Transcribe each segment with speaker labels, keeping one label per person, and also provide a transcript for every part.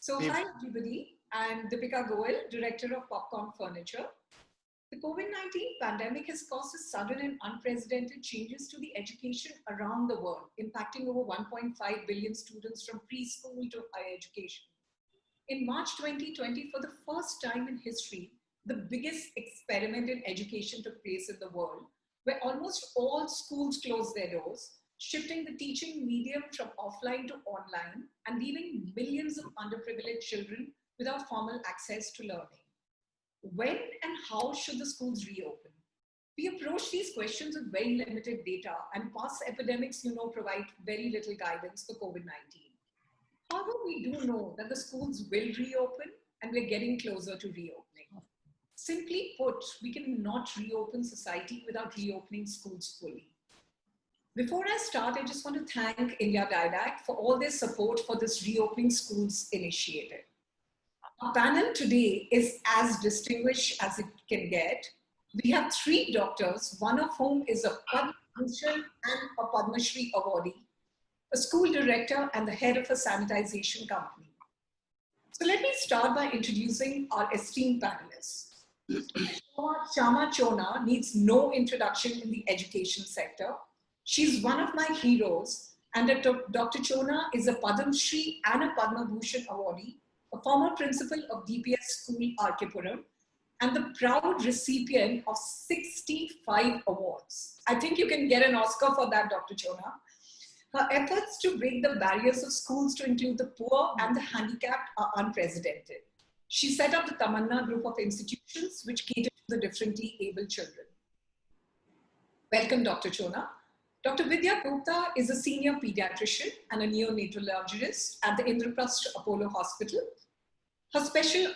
Speaker 1: Hi everybody, I'm Deepika Goel, Director of Popcorn Furniture. The COVID-19 pandemic has caused sudden and unprecedented changes to the education around the world, impacting over 1.5 billion students from preschool to higher education. In March 2020, for the first time in history, the biggest experiment in education took place in the world, where almost all schools closed their doors, shifting the teaching medium from offline to online and leaving millions of underprivileged children without formal access to learning. When and how should the schools reopen? We approach these questions with very limited data, and past epidemics, provide very little guidance for COVID-19. However, we do know that the schools will reopen and we're getting closer to reopening. Simply put, we cannot reopen society without reopening schools fully. Before I start, I just want to thank India Didact for all their support for this Reopening Schools initiative. Our panel today is as distinguished as it can get. We have three doctors, one of whom is a Padma Bhushan and a Padma Shri awardee, a school director and the head of a sanitization company. So let me start by introducing our esteemed panelists. Shama Chona needs no introduction in the education sector. She's one of my heroes, and Dr. Chona is a Padma Shri and a Padma Bhushan awardee, a former principal of DPS School Arkipuram, and the proud recipient of 65 awards. I think you can get an Oscar for that, Dr. Chona. Her efforts to break the barriers of schools to include the poor and the handicapped are unprecedented. She set up the Tamanna group of institutions which cater to the differently able children. Welcome, Dr. Chona. Dr. Vidya Gupta is a senior pediatrician and a neonatologist at the Indraprastha Apollo Hospital. Her special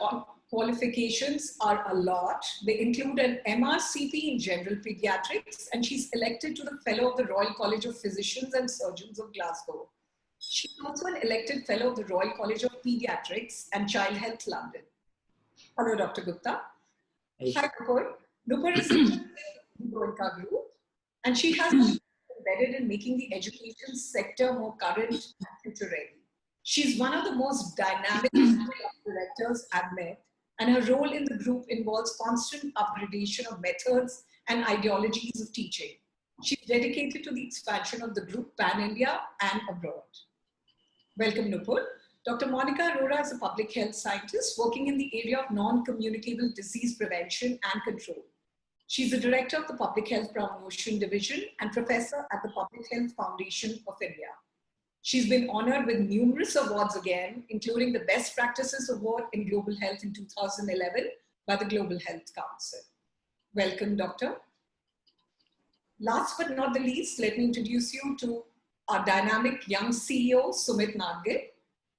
Speaker 1: qualifications are a lot. They include an MRCP in general pediatrics, and she's elected to the Fellow of the Royal College of Physicians and Surgeons of Glasgow. She's also an elected Fellow of the Royal College of Pediatrics and Child Health London. Hello, Dr. Gupta. Hi, Nupur. Nupur is in the Goenka Group, and she has embedded in making the education sector more current and future ready. She's one of the most dynamic directors I've met, and her role in the group involves constant upgradation of methods and ideologies of teaching. She's dedicated to the expansion of the group pan-India and abroad. Welcome, Nupur. Dr. Monica Arora is a public health scientist working in the area of non-communicable disease prevention and control. She's the director of the Public Health Promotion Division and professor at the Public Health Foundation of India. She's been honored with numerous awards again, including the Best Practices Award in Global Health in 2011 by the Global Health Council. Welcome, Doctor. Last but not the least, let me introduce you to our dynamic young CEO, Sumit Nagil.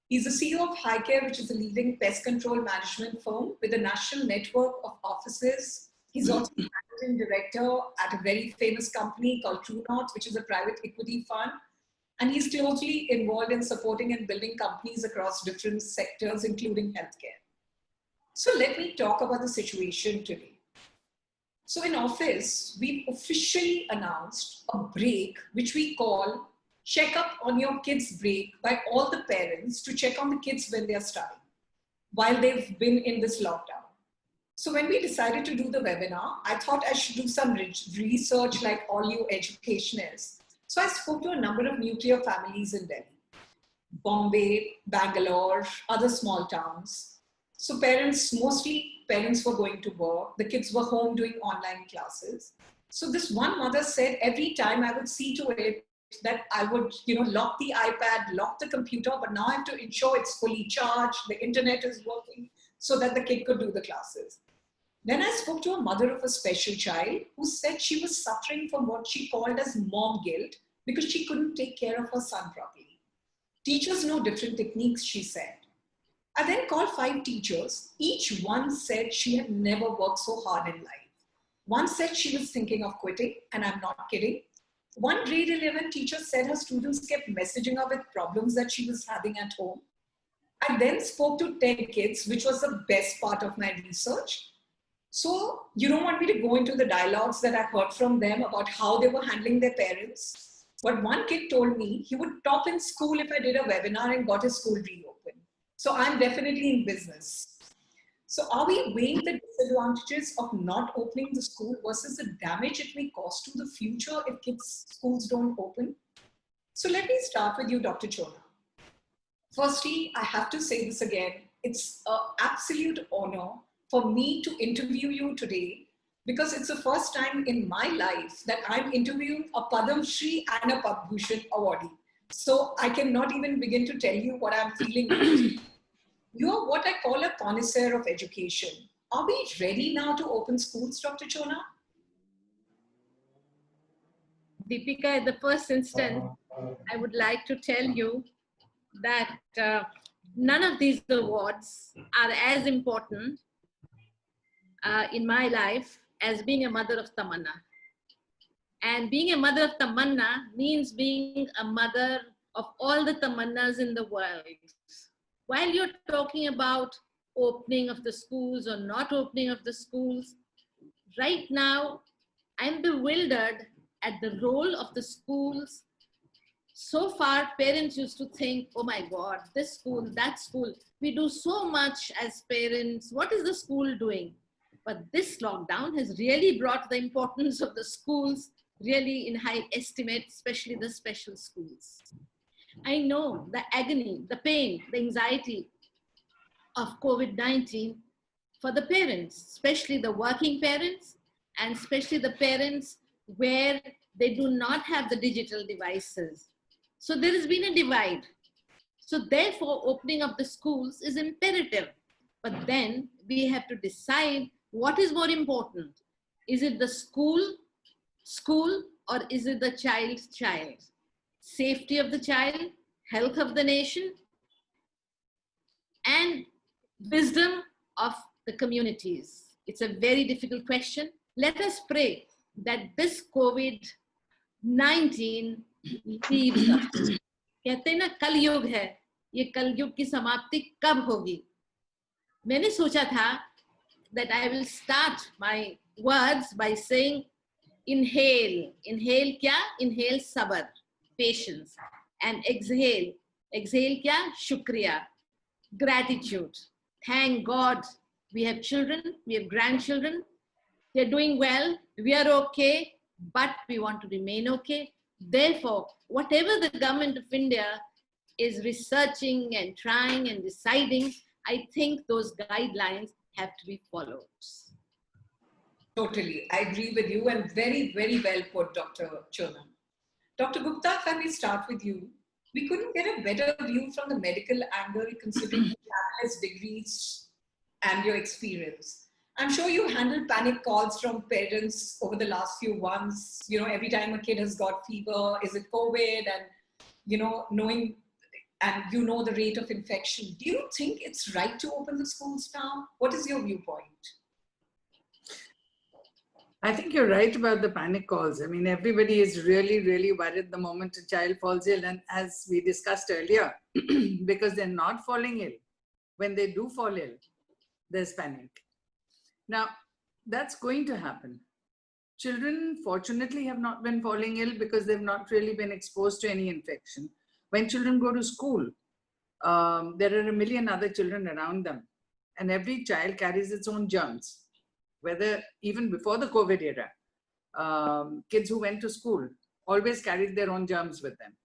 Speaker 1: He's the CEO of Highcare, which is a leading pest control management firm with a national network of offices. He's also the managing director at a very famous company called True North, which is a private equity fund. And he's closely involved in supporting and building companies across different sectors, including healthcare. So let me talk about the situation today. So in office, we've officially announced a break, which we call Check Up on Your Kids Break, by all the parents to check on the kids when they're studying, while they've been in this lockdown. So when we decided to do the webinar, I thought I should do some research like all you educationists. So I spoke to a number of nuclear families in Delhi, Bombay, Bangalore, other small towns. So mostly parents were going to work. The kids were home doing online classes. So this one mother said every time I would see to it that I would, lock the iPad, lock the computer, but now I have to ensure it's fully charged, the internet is working, so that the kid could do the classes. Then I spoke to a mother of a special child who said she was suffering from what she called as mom guilt because she couldn't take care of her son properly. Teachers know different techniques, she said. I then called 5 teachers. Each one said she had never worked so hard in life. One said she was thinking of quitting, and I'm not kidding. One grade 11 teacher said her students kept messaging her with problems that she was having at home. I then spoke to 10 kids, which was the best part of my research. So you don't want me to go into the dialogues that I heard from them about how they were handling their parents. But one kid told me he would top in school if I did a webinar and got his school reopened. So I'm definitely in business. So are we weighing the disadvantages of not opening the school versus the damage it may cause to the future if kids' schools don't open? So let me start with you, Dr. Chona. Firstly, I have to say this again. It's an absolute honor for me to interview you today because it's the first time in my life that I'm interviewing a Padam Shri and a Padma Bhushan awardee. So I cannot even begin to tell you what I'm feeling. You are what I call a connoisseur of education. Are we ready now to open schools, Dr. Chona?
Speaker 2: Deepika, in the first instance, I would like to tell you that none of these awards are as important in my life as being a mother of Tamanna. And being a mother of Tamanna means being a mother of all the Tamannas in the world. While you're talking about opening of the schools or not opening of the schools, right now I'm bewildered at the role of the schools. So far, parents used to think, oh my God, this school, that school. We do so much as parents. What is the school doing? But this lockdown has really brought the importance of the schools really in high estimate, especially the special schools. I know the agony, the pain, the anxiety of COVID-19 for the parents, especially the working parents, and especially the parents where they do not have the digital devices. So there has been a divide. So therefore, opening of the schools is imperative. But then we have to decide what is more important. Is it the school, or is it the child's child? Safety of the child, health of the nation, and wisdom of the communities. It's a very difficult question. Let us pray that this COVID-19 leaves us. कहते हैं ना कलयुग है, ये कलयुग की समाप्ति कब होगी? मैंने सोचा था that I will start my words by saying inhale. Inhale क्या? Inhale sabr, patience. And exhale. Exhale क्या? Shukriya, gratitude. Thank God we have children, we have grandchildren. They're doing well. We are okay, but we want to remain okay. Therefore, whatever the government of India is researching and trying and deciding, I think those guidelines have to be followed.
Speaker 1: Totally. I agree with you and very, very well put, Dr. Chona. Dr. Gupta, if I may start with you, we couldn't get a better view from the medical angle considering your analyst degrees and your experience. I'm sure you handled panic calls from parents over the last few months. You know, every time a kid has got fever, is it COVID? And, you know, knowing and you know the rate of infection. Do you think it's right to open the schools now? What is your viewpoint?
Speaker 3: I think you're right about the panic calls. I mean, everybody is really, really worried the moment a child falls ill. And as we discussed earlier, because they're not falling ill, when they do fall ill, there's panic. Now, that's going to happen. Children, fortunately, have not been falling ill because they've not really been exposed to any infection. When children go to school, there are a million other children around them. And every child carries its own germs. Whether even before the COVID era, kids who went to school always carried their own germs with them.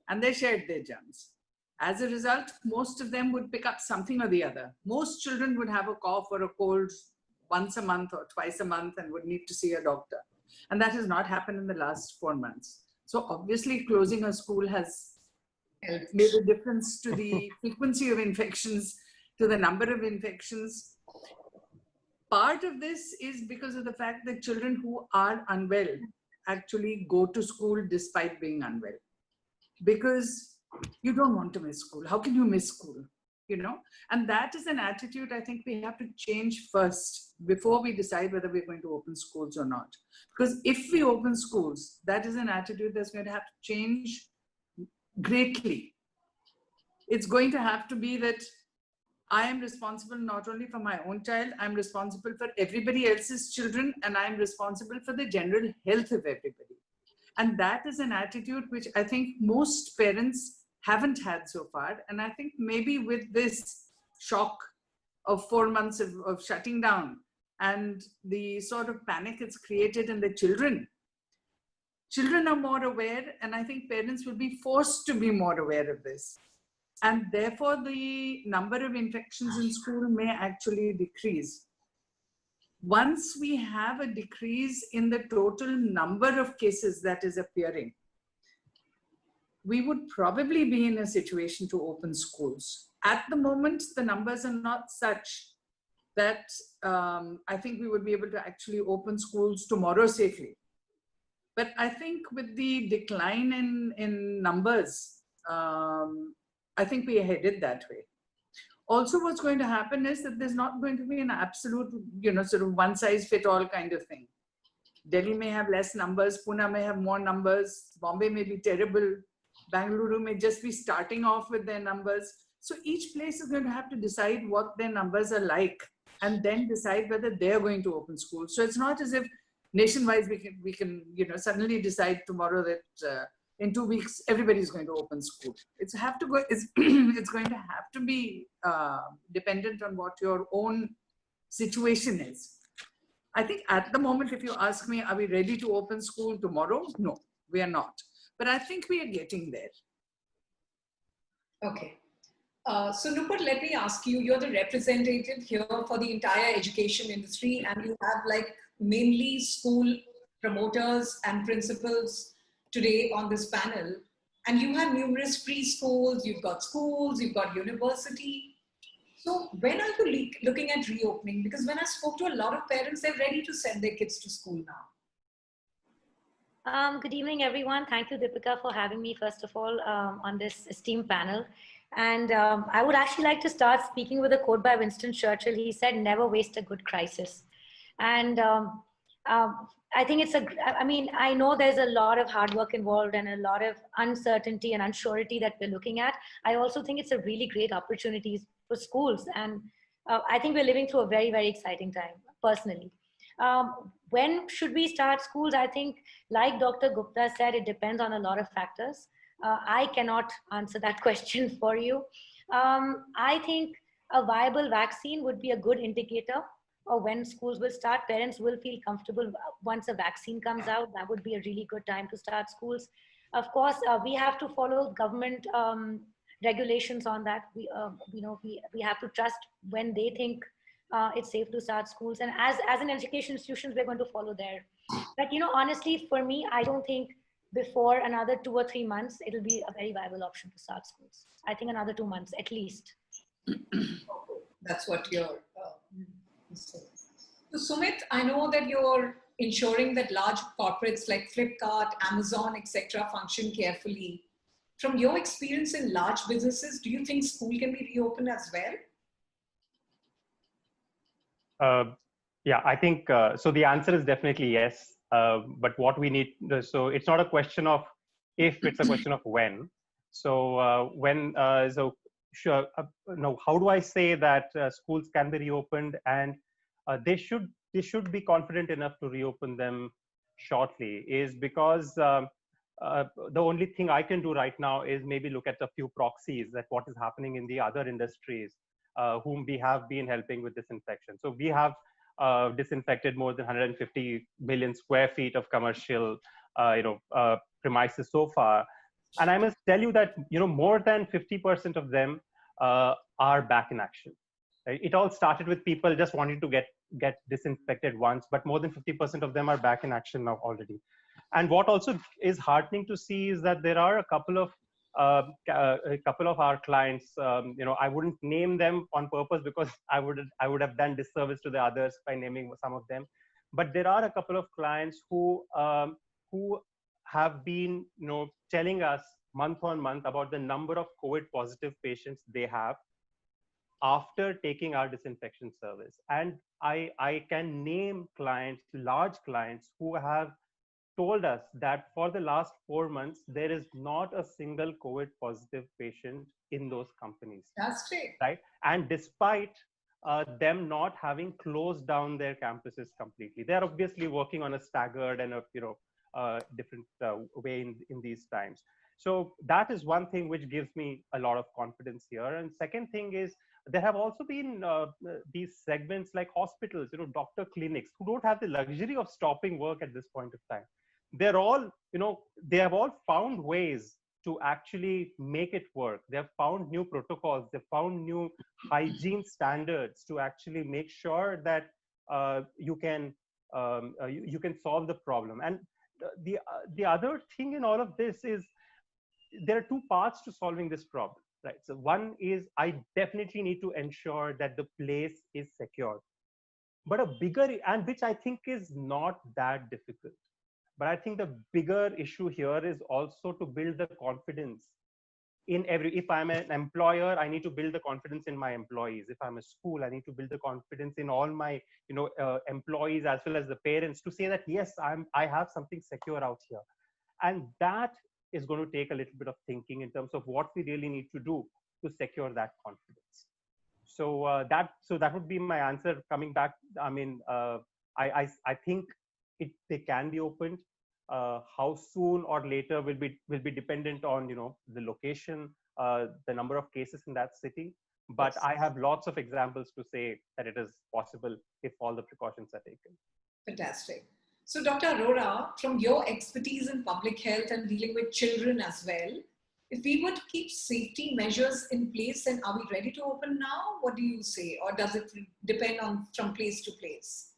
Speaker 3: And they shared their germs. As a result, most of them would pick up something or the other. Most children would have a cough or a cold once a month or twice a month and would need to see a doctor. And that has not happened in the last 4 months. So obviously closing a school has made a difference to the frequency of infections, to the number of infections. Part of this is because of the fact that children who are unwell actually go to school despite being unwell. Because you don't want to miss school. How can you miss school? You know, and that is an attitude I think we have to change first before we decide whether we're going to open schools or not. Because if we open schools, that is an attitude that's going to have to change greatly. It's going to have to be that I am responsible not only for my own child, I'm responsible for everybody else's children, and I'm responsible for the general health of everybody. And that is an attitude which I think most parents haven't had so far. And I think maybe with this shock of 4 months of shutting down and the sort of panic it's created in the children are more aware, and I think parents will be forced to be more aware of this. And therefore, the number of infections in school may actually decrease. Once we have a decrease in the total number of cases that is appearing, we would probably be in a situation to open schools. At the moment, the numbers are not such that I think we would be able to actually open schools tomorrow safely. But I think with the decline in numbers, I think we are headed that way. Also, what's going to happen is that there's not going to be an absolute, sort of one size fit all kind of thing. Delhi may have less numbers, Pune may have more numbers, Bombay may be terrible, Bangalore may just be starting off with their numbers. So each place is going to have to decide what their numbers are like and then decide whether they're going to open schools. So it's not as if nationwide we can suddenly decide tomorrow that in 2 weeks everybody's going to open school. It's going to have to be dependent on what your own situation is. I think at the moment, if you ask me, are we ready to open school tomorrow? No, we are not. But I think we are getting there.
Speaker 1: Okay. So Nupur, let me ask you, you're the representative here for the entire education industry, and you have mainly school promoters and principals today on this panel. And you have numerous preschools, you've got schools, you've got university. So when are you looking at reopening? Because when I spoke to a lot of parents, they're ready to send their kids to school now.
Speaker 4: Good evening, everyone. Thank you, Deepika, for having me, first of all, on this esteemed panel. And I would actually like to start speaking with a quote by Winston Churchill. He said, "Never waste a good crisis." And I think I know there's a lot of hard work involved and a lot of uncertainty and unsurety that we're looking at. I also think it's a really great opportunity for schools. And I think we're living through a very, very exciting time, personally. When should we start schools? I think, like Dr. Gupta said, it depends on a lot of factors. I cannot answer that question for you. I think a viable vaccine would be a good indicator of when schools will start. Parents will feel comfortable once a vaccine comes out. That would be a really good time to start schools. Of course, we have to follow government regulations on that. We have to trust when they think it's safe to start schools. And as an education institution, we're going to follow there. But honestly, for me, I don't think before another 2 or 3 months, it'll be a very viable option to start schools. I think another 2 months at least.
Speaker 1: That's what you're saying. So Sumit, I know that you're ensuring that large corporates like Flipkart, Amazon, etc. function carefully. From your experience in large businesses, do you think school can be reopened as well?
Speaker 5: Yeah, I think, so the answer is definitely yes. But what we need, so it's not a question of if, it's a question of when. So how do I say that schools can be reopened, and they should be confident enough to reopen them shortly, is because the only thing I can do right now is maybe look at a few proxies at what is happening in the other industries whom we have been helping with disinfection. So we have disinfected more than 150 million square feet of commercial premises so far. And I must tell you that more than 50% of them are back in action. It all started with people just wanting to get disinfected once, but more than 50% of them are back in action now already. And what also is heartening to see is that there are a couple of our clients. I wouldn't name them on purpose because I would have done disservice to the others by naming some of them. But there are a couple of clients who have been telling us month on month about the number of COVID positive patients they have after taking our disinfection service. And I can name clients, large clients, who have told us that for the last 4 months, there is not a single COVID positive patient in those companies.
Speaker 1: That's great.
Speaker 5: Right? And despite them not having closed down their campuses completely, they're obviously working on a staggered and different way in these times. So that is one thing which gives me a lot of confidence here. And second thing is, there have also been these segments like hospitals, doctor clinics, who don't have the luxury of stopping work at this point of time. They're all, they have all found ways to actually make it work. They've found new protocols. They've found new hygiene standards to actually make sure that you can solve the problem. And the other thing in all of this is, there are two parts to solving this problem, right? So one is, I definitely need to ensure that the place is secure. But a bigger, and which I think is not that difficult, but I think the bigger issue here is also to build the confidence in if I'm an employer, I need to build the confidence in my employees. If I'm a school, I need to build the confidence in all my employees as well as the parents, to say that yes, I have something secure out here. And that is going to take a little bit of thinking in terms of what we really need to do to secure that confidence. So that would be my answer. Coming back, I mean, I think they can be opened. How soon or later will be dependent on the location, the number of cases in that city. But
Speaker 1: Yes.
Speaker 5: I have lots of examples to say that it is possible if all the precautions are taken.
Speaker 1: Fantastic. So, Dr. Arora, from your expertise in public health and dealing with children as well, if we were to keep safety measures in place, then are we ready to open now? What do you say? Or does it depend on from place to place?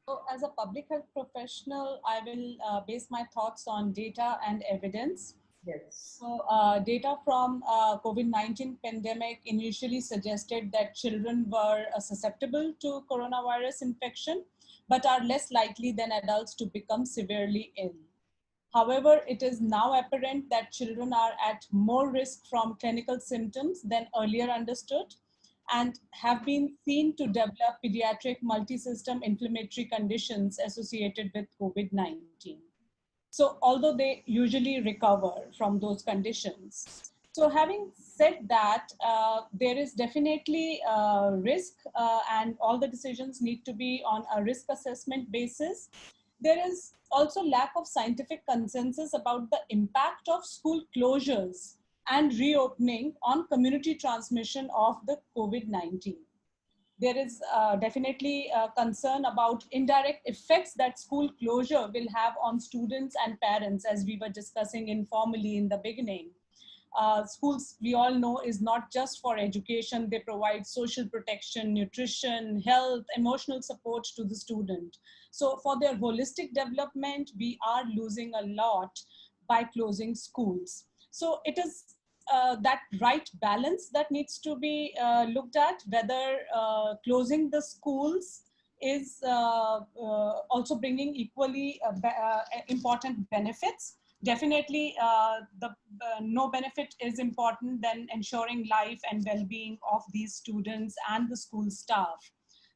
Speaker 6: So as a public health professional, I will base my thoughts on data and evidence.
Speaker 1: Yes.
Speaker 6: So data from COVID-19 pandemic initially suggested that children were susceptible to coronavirus infection, but are less likely than adults to become severely ill. However, it is now apparent that children are at more risk from clinical symptoms than earlier understood, and have been seen to develop pediatric multisystem inflammatory conditions associated with COVID-19. So although they usually recover from those conditions. So having said that, there is definitely risk and all the decisions need to be on a risk assessment basis. There is also lack of scientific consensus about the impact of school closures and reopening on community transmission of the COVID-19. There is definitely a concern about indirect effects that school closure will have on students and parents, as we were discussing informally in the beginning. Schools, we all know, is not just for education. They provide social protection, nutrition, health, emotional support to the student. So for their holistic development, we are losing a lot by closing schools. So it is that right balance that needs to be looked at, whether closing the schools is also bringing equally important benefits. Definitely, the no benefit is important than ensuring life and well-being of these students and the school staff.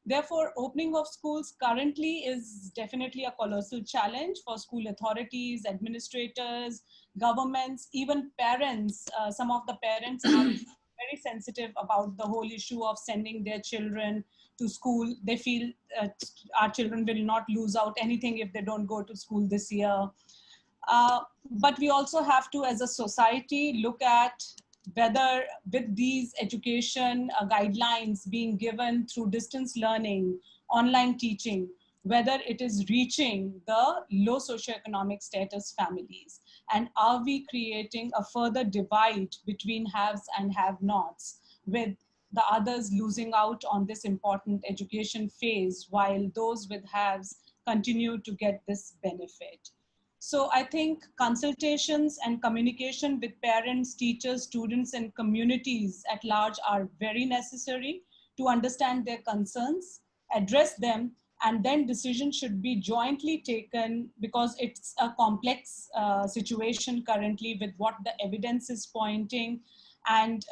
Speaker 6: Therefore, opening of schools currently is definitely a colossal challenge for school authorities, administrators, governments, even parents. Some of the parents are very sensitive about the whole issue of sending their children to school. They feel our children will not lose out anything if they don't go to school this year. But we also have to, as a society, look at whether with these education guidelines being given through distance learning, online teaching, whether it is reaching the low socioeconomic status families. And are we creating a further divide between haves and have-nots, with the others losing out on this important education phase while those with haves continue to get this benefit? So I think consultations and communication with parents, teachers, students, and communities at large are very necessary to understand their concerns, address them, and then decisions should be jointly taken, because it's a complex situation currently with what the evidence is pointing, and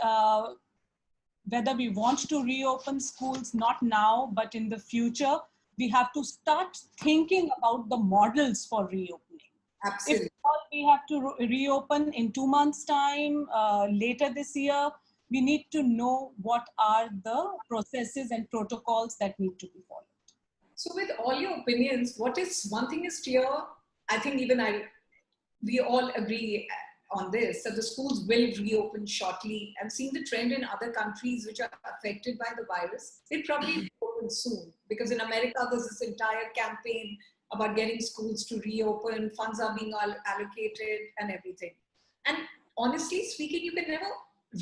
Speaker 6: whether we want to reopen schools, not now, but in the future, we have to start thinking about the models for reopening.
Speaker 1: Absolutely.
Speaker 6: If we have to reopen in 2 months' time, later this year, we need to know what are the processes and protocols that need to be followed.
Speaker 1: So with all your opinions, what is one thing is clear I think we all agree on this, that the schools will reopen shortly, and seeing the trend in other countries which are affected by the virus, it probably reopen soon. Because in America, there's this entire campaign about getting schools to reopen, funds are being allocated and everything. And honestly speaking, you can never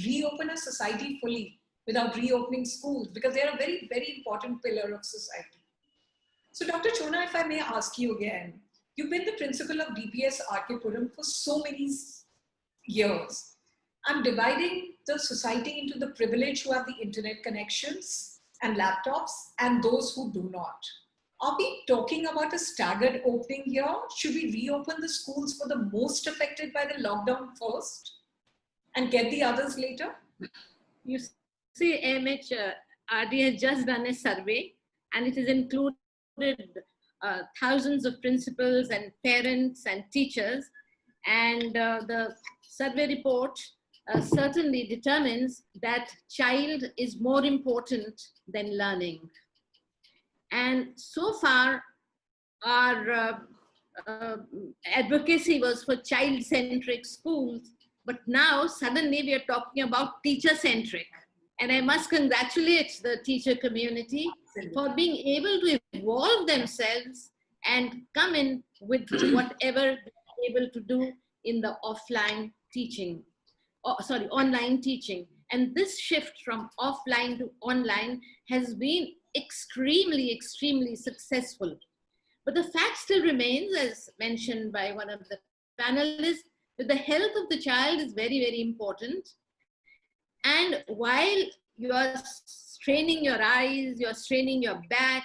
Speaker 1: reopen a society fully without reopening schools, because they're a very, very important pillar of society. So Dr. Chona, if I may ask you again, you've been the principal of DPS RK Puram for so many years. I'm dividing the society into the privileged who have the internet connections and laptops and those who do not. Are we talking about a staggered opening here? Should we reopen the schools for the most affected by the lockdown first and get the others later?
Speaker 2: You see, AMH, RD has just done a survey, and it has included thousands of principals and parents and teachers. And the survey report certainly determines that child is more important than learning. And so far, our advocacy was for child-centric schools, but now suddenly we are talking about teacher-centric. And I must congratulate the teacher community for being able to evolve themselves and come in with whatever they're able to do in the offline teaching, online teaching. And this shift from offline to online has been extremely, extremely successful. But the fact still remains, as mentioned by one of the panelists, that the health of the child is very, very important. And while you are straining your eyes, you're straining your back,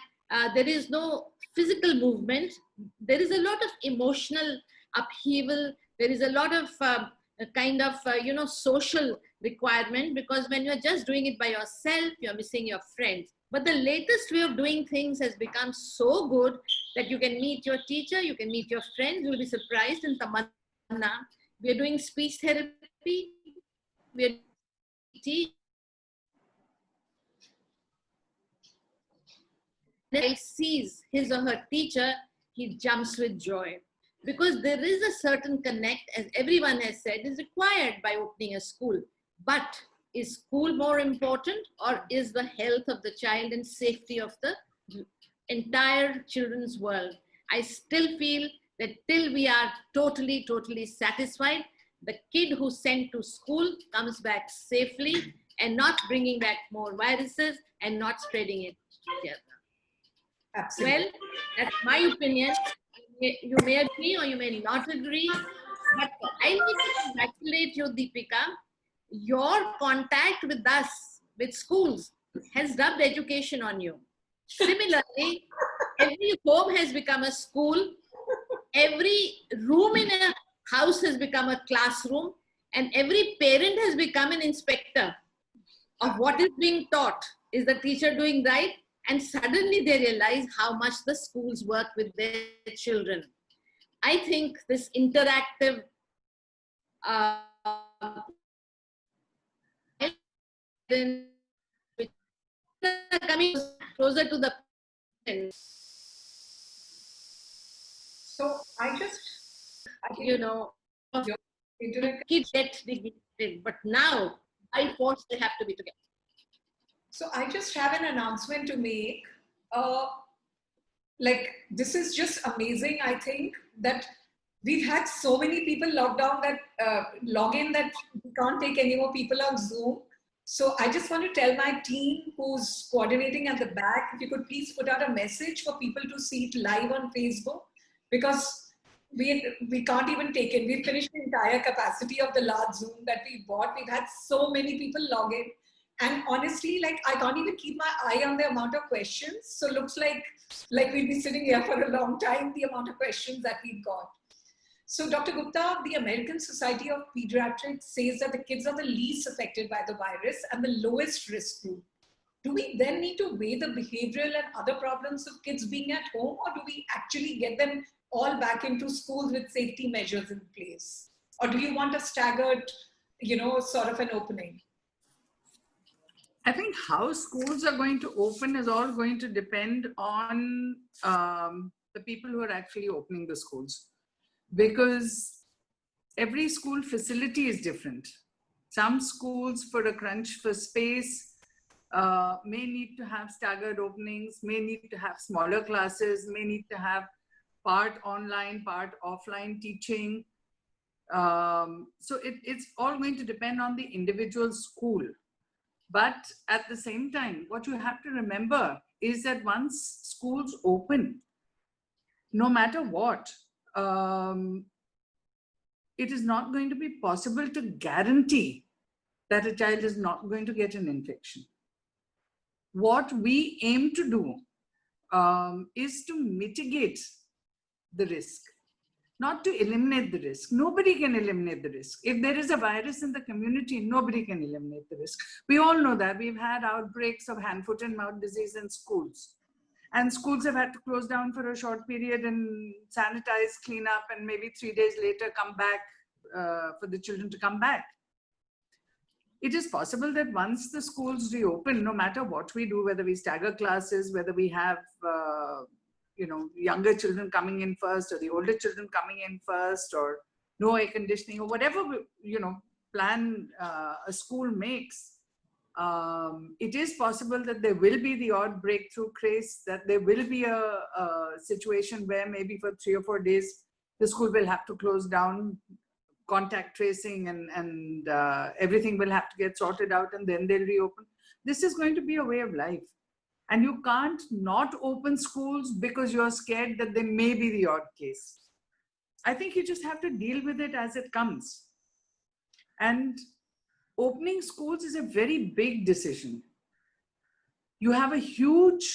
Speaker 2: there is no physical movement. There is a lot of emotional upheaval. There is a lot of social requirement, because when you're just doing it by yourself, you're missing your friends. But the latest way of doing things has become so good that you can meet your teacher, you can meet your friends. You'll be surprised in Tamanna. We are doing speech therapy. We are he sees his or her teacher, he jumps with joy, because there is a certain connect, as everyone has said, is required by opening a school. But is school more important, or is the health of the child and safety of the entire children's world? I still feel that till we are totally, totally satisfied, the kid who's sent to school comes back safely and not bringing back more viruses and not spreading it together.
Speaker 1: Absolutely.
Speaker 2: Well, that's my opinion. You may agree or you may not agree, but I need to congratulate you, Deepika. Your contact with us, with schools, has rubbed education on you. Similarly, every home has become a school. Every room in a house has become a classroom, and every parent has become an inspector of what is being taught. Is the teacher doing right? And suddenly they realize how much the schools work with their children. I think this interactive coming closer to the parents.
Speaker 1: So
Speaker 2: kids get neglected, but now by force they have to be together.
Speaker 1: So I just have an announcement to make. This is just amazing. I think that we've had so many people log in that we can't take any more people on Zoom. So I just want to tell my team who's coordinating at the back, if you could please put out a message for people to see it live on Facebook, because we can't even take it. We've finished the entire capacity of the large Zoom that we bought. We've had so many people log in. And honestly, I can't even keep my eye on the amount of questions. So it looks like we'll be sitting here for a long time, the amount of questions that we've got. So Dr. Gupta, the American Society of Pediatrics says that the kids are the least affected by the virus and the lowest risk group. Do we then need to weigh the behavioral and other problems of kids being at home, or do we actually get them all back into schools with safety measures in place? Or do you want a staggered, sort of an opening?
Speaker 3: I think how schools are going to open is all going to depend on the people who are actually opening the schools. because every school facility is different. Some schools, for a crunch for space, may need to have staggered openings, may need to have smaller classes, may need to have part online, part offline teaching. So it's all going to depend on the individual school. But at the same time, what you have to remember is that once schools open, no matter what, it is not going to be possible to guarantee that a child is not going to get an infection. What we aim to do is to mitigate the risk, not to eliminate the risk. Nobody can eliminate the risk. If there is a virus in the community, nobody can eliminate the risk. We all know that. We've had outbreaks of hand, foot, and mouth disease in schools. And schools have had to close down for a short period and sanitize, clean up, and maybe 3 days later come back for the children to come back. It is possible that once the schools reopen, no matter what we do, whether we stagger classes, whether we have younger children coming in first or the older children coming in first, or no air conditioning, or whatever plan a school makes, it is possible that there will be the odd breakthrough case, that there will be a situation where maybe for 3 or 4 days the school will have to close down, contact tracing and everything will have to get sorted out, and then they'll reopen. This is going to be a way of life. And you can't not open schools because you're scared that there may be the odd case. I think you just have to deal with it as it comes. And opening schools is a very big decision. You have a huge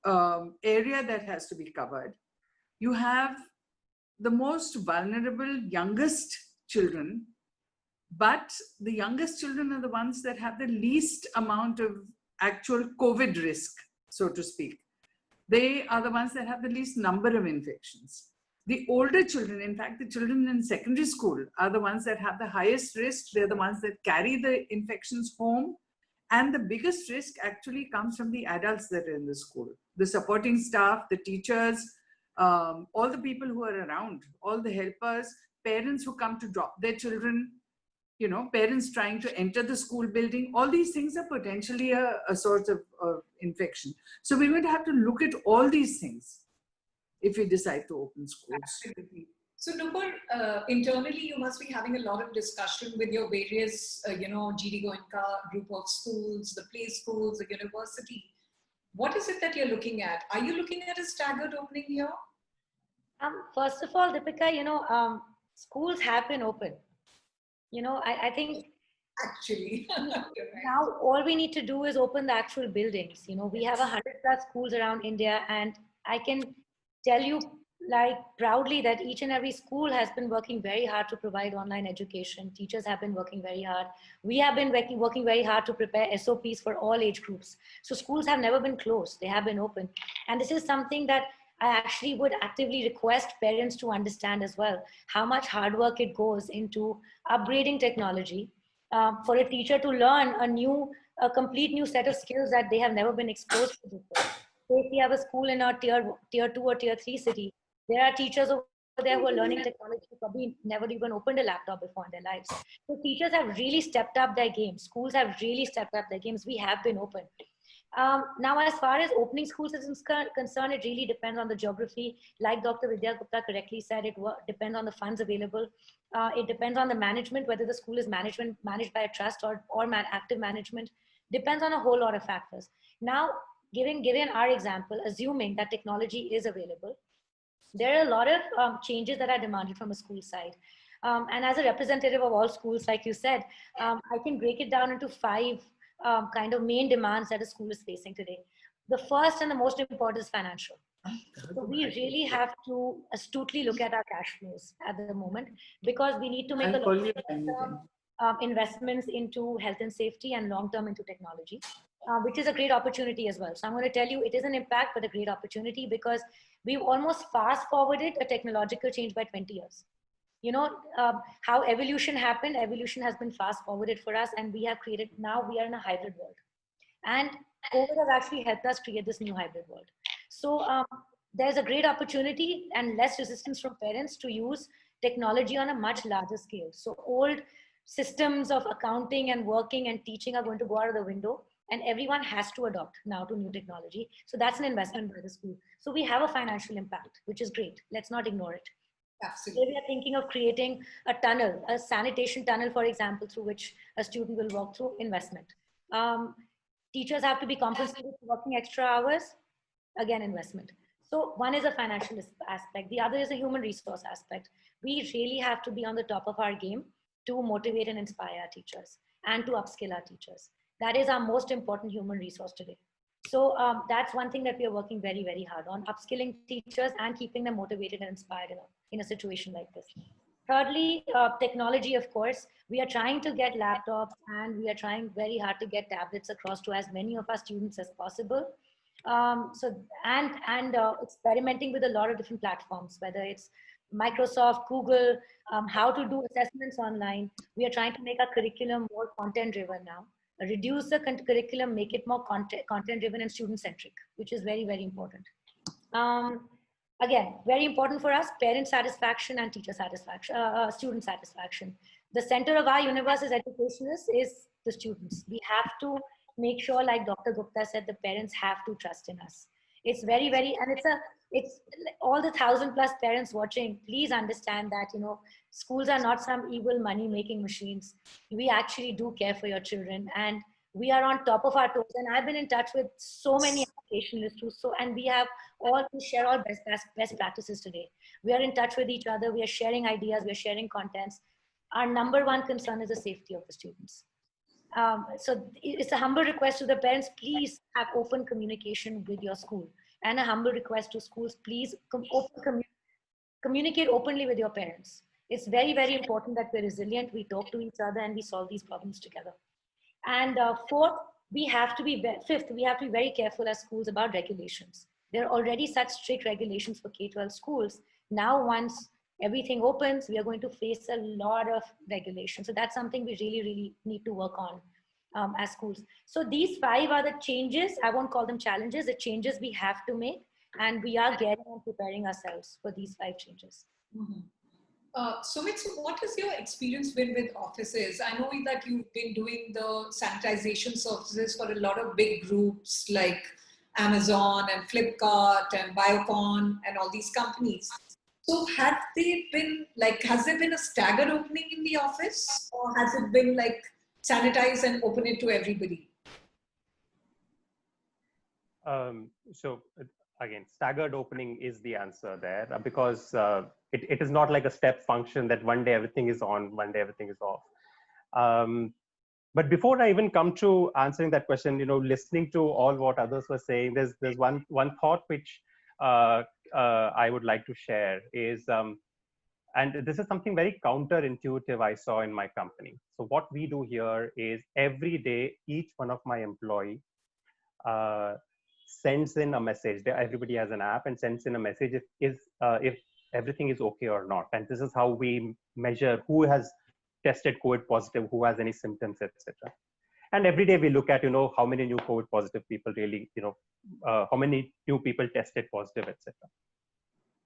Speaker 3: area that has to be covered. You have the most vulnerable, youngest children, but the youngest children are the ones that have the least amount of actual COVID risk, so to speak. They are the ones that have the least number of infections. The older children, in fact, the children in secondary school, are the ones that have the highest risk. They're the ones that carry the infections home. And the biggest risk actually comes from the adults that are in the school. The supporting staff, the teachers, all the people who are around, all the helpers, parents who come to drop their children, parents trying to enter the school building. All these things are potentially a source of infection. So we're going to have to look at all these things if we decide to open schools.
Speaker 1: Absolutely. So Nupur, internally you must be having a lot of discussion with your various, GD Goenka group of schools, the play schools, the university. What is it that you're looking at? Are you looking at a staggered opening here?
Speaker 4: First of all, Deepika, schools have been open. I think
Speaker 1: Actually,
Speaker 4: now all we need to do is open the actual buildings. We have 100+ schools around India, and I can tell you proudly that each and every school has been working very hard to provide online education. Teachers have been working very hard. We have been working very hard to prepare SOPs for all age groups. So schools have never been closed. They have been open. And this is something that I actually would actively request parents to understand as well, how much hard work it goes into upgrading technology for a teacher to learn a complete new set of skills that they have never been exposed to before. So if we have a school in a tier 2 or tier 3 city, there are teachers over there who are learning technology who probably never even opened a laptop before in their lives. So teachers have really stepped up their game. Schools have really stepped up their games. We have been open. Now, as far as opening schools is concerned, it really depends on the geography. Like Dr. Vidya Gupta correctly said, it depends on the funds available. It depends on the management, whether the school is managed by a trust or active management. Depends on a whole lot of factors. Now, given our example, assuming that technology is available, there are a lot of changes that are demanded from a school side. And as a representative of all schools, like you said, I can break it down into 5 kind of main demands that a school is facing today. The first and the most important is financial. So we really have to astutely look at our cash flows at the moment, because we need to make a lot of investments into health and safety and long-term into technology, which is a great opportunity as well. So I'm going to tell you, it is an impact, but a great opportunity, because we've almost fast-forwarded a technological change by 20 years. How evolution happened, evolution has been fast-forwarded for us, and we are in a hybrid world. And COVID has actually helped us create this new hybrid world. So there's a great opportunity and less resistance from parents to use technology on a much larger scale. So old systems of accounting and working and teaching are going to go out of the window, and everyone has to adopt now to new technology. So that's an investment by the school. So we have a financial impact, which is great. Let's not ignore it.
Speaker 1: Absolutely.
Speaker 4: We are thinking of creating a tunnel, a sanitation tunnel, for example, through which a student will walk through. Investment. Teachers have to be compensated for working extra hours. Again, investment. So one is a financial aspect. The other is a human resource aspect. We really have to be on the top of our game to motivate and inspire our teachers and to upskill our teachers. That is our most important human resource today. So that's one thing that we are working very, very hard on, upskilling teachers and keeping them motivated and inspired in a situation like this. Thirdly, technology, of course. We are trying to get laptops and we are trying very hard to get tablets across to as many of our students as possible. Experimenting with a lot of different platforms, whether it's Microsoft, Google, how to do assessments online. We are trying to make our curriculum more content driven now. Reduce the curriculum, make it more content driven and student centric, which is very, very important. Again, very important for us, parent satisfaction and teacher satisfaction, student satisfaction. The center of our universe as educationists is the students. We have to make sure, like Dr. Gupta said, the parents have to trust in us. It's very, very, and it's all the 1,000+ parents watching, please understand that, schools are not some evil money-making machines. We actually do care for your children, and we are on top of our toes. And I've been in touch with so many educationalists and we share all best practices today. We are in touch with each other. We are sharing ideas. We are sharing contents. Our number one concern is the safety of the students. So it's a humble request to the parents, please have open communication with your school, and a humble request to schools, please communicate openly with your parents. It's very, very important that we're resilient, we talk to each other, and we solve these problems together. And fifth, we have to be very careful as schools about regulations. There are already such strict regulations for K-12 schools. Now, once everything opens, we are going to face a lot of regulations. So that's something we really, really need to work on as schools. So these 5 are the changes. I won't call them challenges, the changes we have to make. And we are getting and preparing ourselves for these 5 changes.
Speaker 1: Mm-hmm. Sumit, so what has your experience been with offices? I know that you've been doing the sanitization services for a lot of big groups like Amazon and Flipkart and Biocon and all these companies. So has there been a staggered opening in the office, or has it been like sanitize and open it to everybody?
Speaker 5: So again, staggered opening is the answer there, because it is not like a step function that one day everything is on, one day everything is off. But before I even come to answering that question, listening to all what others were saying, there's one thought which I would like to share is, and this is something very counterintuitive I saw in my company. So what we do here is every day, each one of my employee sends in a message. Everybody has an app and sends in a message if everything is okay or not. And this is how we measure who has tested COVID positive, who has any symptoms, etc. And every day we look at, how many new COVID positive people really, how many new people tested positive, etc.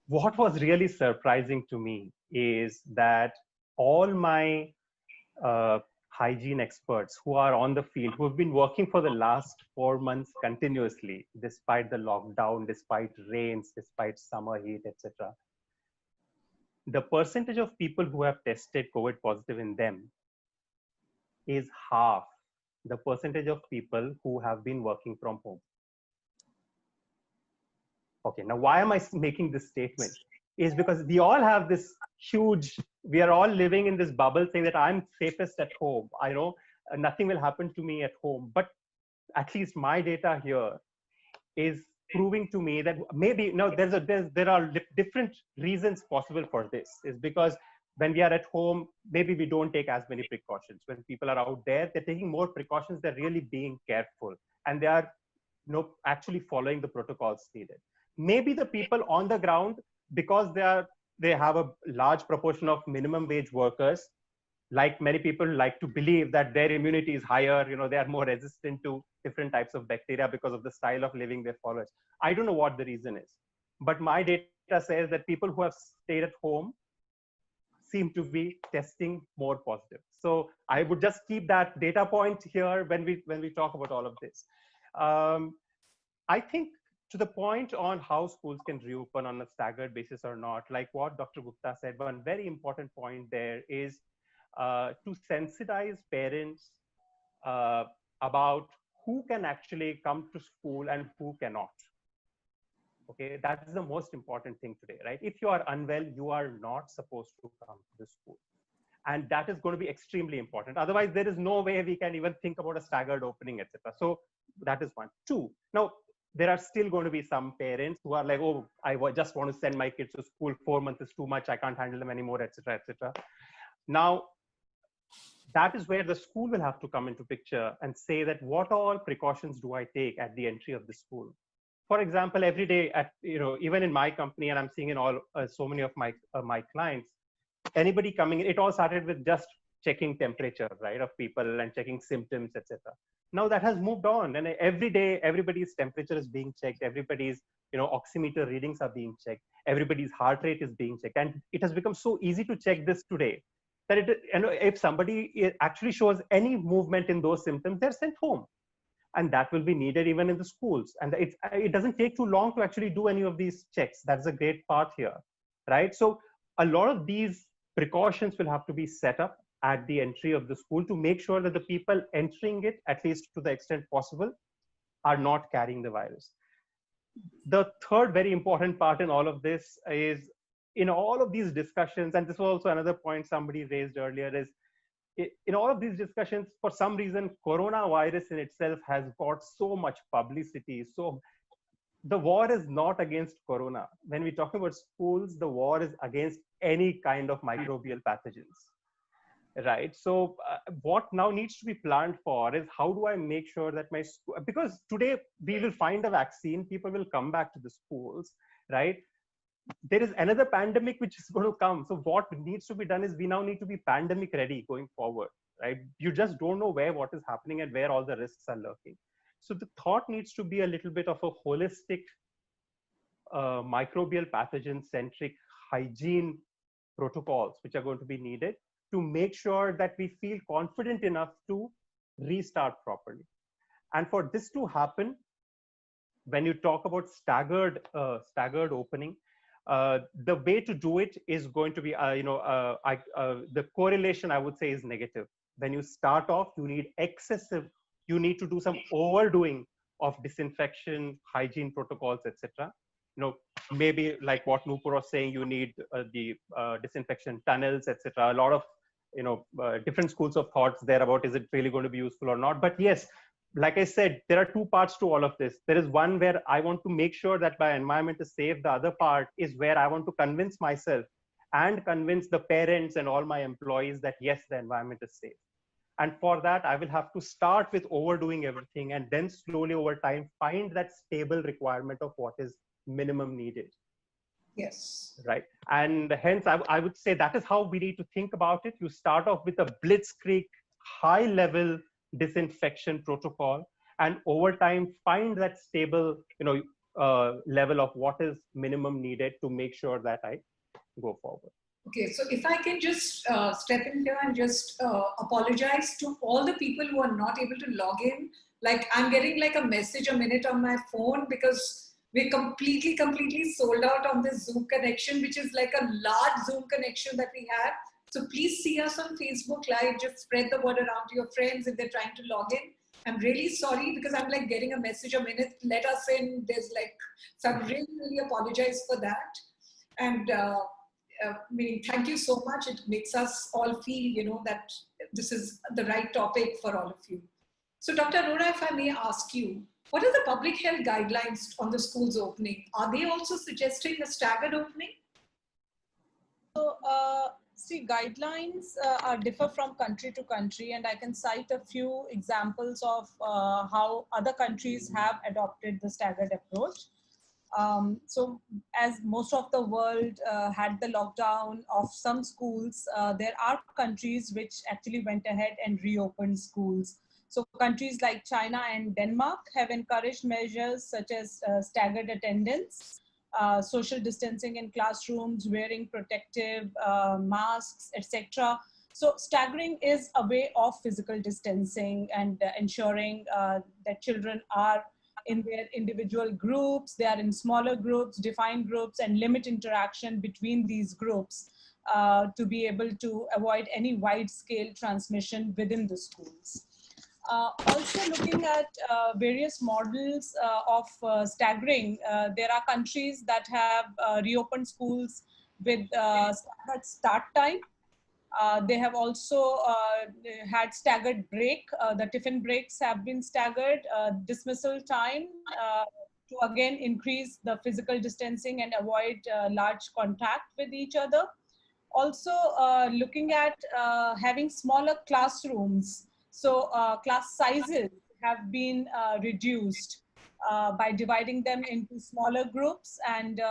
Speaker 5: What was really surprising to me is that all my hygiene experts who are on the field, who have been working for the last 4 months continuously, despite the lockdown, despite rains, despite summer heat, etc. The percentage of people who have tested COVID positive in them is half the percentage of people who have been working from home. Okay, now why am I making this statement? Is because we all have this we are all living in this bubble saying that I'm safest at home. I know nothing will happen to me at home, but at least my data here is proving to me that maybe there are different reasons possible for this. Is because when we are at home, maybe we don't take as many precautions. When people are out there, they're taking more precautions. They're really being careful, and they are actually following the protocols needed. Maybe the people on the ground, because they have a large proportion of minimum wage workers, like many people like to believe that their immunity is higher, they are more resistant to different types of bacteria because of the style of living they follow. I don't know what the reason is, but my data says that people who have stayed at home seem to be testing more positive. So I would just keep that data point here when we talk about all of this. I think to the point on how schools can reopen on a staggered basis or not, like what Dr. Gupta said, one very important point there is to sensitize parents about who can actually come to school and who cannot. Okay, that's the most important thing today, right? If you are unwell, you are not supposed to come to the school. And that is going to be extremely important. Otherwise, there is no way we can even think about a staggered opening, etc. So that is one. Two, now, there are still going to be some parents who are like, oh, I just want to send my kids to school. 4 months is too much. I can't handle them anymore, etc., etc. Now, that is where the school will have to come into picture and say that what all precautions do I take at the entry of the school? For example, every day at, even in my company, and I'm seeing in all so many of my clients, anybody coming in, it all started with just checking temperature, right, of people and checking symptoms, etc. Now that has moved on, and every day everybody's temperature is being checked, everybody's oximeter readings are being checked, everybody's heart rate is being checked, and it has become so easy to check this today that if somebody actually shows any movement in those symptoms, they're sent home. And that will be needed even in the schools. And it doesn't take too long to actually do any of these checks. That's a great part here, right? So a lot of these precautions will have to be set up at the entry of the school to make sure that the people entering it, at least to the extent possible, are not carrying the virus. The third very important part in all of this is, in all of these discussions, and this was also another point somebody raised earlier, is in all of these discussions, for some reason, coronavirus in itself has got so much publicity. So the war is not against corona. When we talk about schools, the war is against any kind of microbial pathogens, right? So what now needs to be planned for is, how do I make sure that my school, because today we will find a vaccine, people will come back to the schools, right? There is another pandemic which is going to come. So what needs to be done is, we now need to be pandemic ready going forward, right? You just don't know what is happening and where all the risks are lurking. So the thought needs to be a little bit of a holistic, microbial pathogen centric hygiene protocols, which are going to be needed to make sure that we feel confident enough to restart properly. And for this to happen, when you talk about staggered opening, the way to do it is going to be, the correlation, I would say, is negative. When you start off, you need to do some overdoing of disinfection, hygiene protocols, etc. Maybe like what Nupur was saying, you need the disinfection tunnels, etc. A lot of different schools of thoughts there about, is it really going to be useful or not? But yes, like I said, there are two parts to all of this. There is one where I want to make sure that my environment is safe. The other part is where I want to convince myself and convince the parents and all my employees that yes, the environment is safe. And for that, I will have to start with overdoing everything, and then slowly over time find that stable requirement of what is minimum needed.
Speaker 1: Yes.
Speaker 5: Right. And hence, I would say that is how we need to think about it. You start off with a blitzkrieg, high level disinfection protocol, and over time find that stable level of what is minimum needed to make sure that I go forward.
Speaker 1: Okay, so if I can just step in here and just apologize to all the people who are not able to log in. Like, I'm getting like a message a minute on my phone because we're completely sold out on this Zoom connection, which is like a large Zoom connection that we have. So please see us on Facebook Live. Just spread the word around to your friends if they're trying to log in. I'm really sorry because I'm like getting a message a minute, let us in. There's like, so I really apologize for that. And thank you so much. It makes us all feel, that this is the right topic for all of you. So Dr. Arora, if I may ask you, what are the public health guidelines on the schools opening? Are they also suggesting a staggered opening?
Speaker 6: So, see, guidelines differ from country to country, and I can cite a few examples of how other countries have adopted the staggered approach. So as most of the world had the lockdown of some schools, there are countries which actually went ahead and reopened schools. So countries like China and Denmark have encouraged measures such as staggered attendance. social distancing in classrooms, wearing protective masks, etc. So staggering is a way of physical distancing and ensuring that children are in their individual groups, they are in smaller groups, defined groups, and limit interaction between these groups to be able to avoid any wide-scale transmission within the schools. Also looking at various models of staggering, there are countries that have reopened schools with staggered start time. They have also had staggered break. The tiffin breaks have been staggered. Dismissal time to again increase the physical distancing and avoid large contact with each other. Also looking at having smaller classrooms. So class sizes have been reduced by dividing them into smaller groups and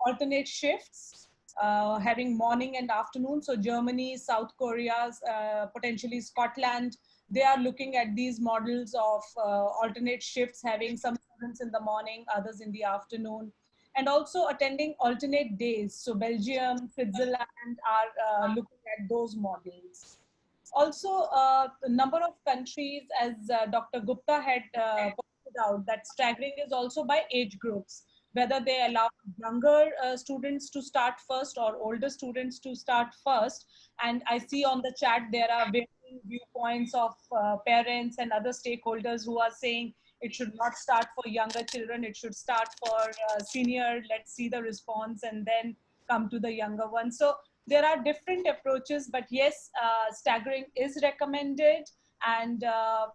Speaker 6: alternate shifts, having morning and afternoon. So Germany, South Korea, potentially Scotland, they are looking at these models of alternate shifts, having some students in the morning, others in the afternoon, and also attending alternate days. So Belgium, Switzerland are looking at those models. Also, the number of countries, as Dr. Gupta had pointed out, that staggering is also by age groups, whether they allow younger students to start first or older students to start first. And I see on the chat there are varying viewpoints of parents and other stakeholders who are saying it should not start for younger children, it should start for senior, let's see the response and then come to the younger ones. So there are different approaches, but yes, staggering is recommended. And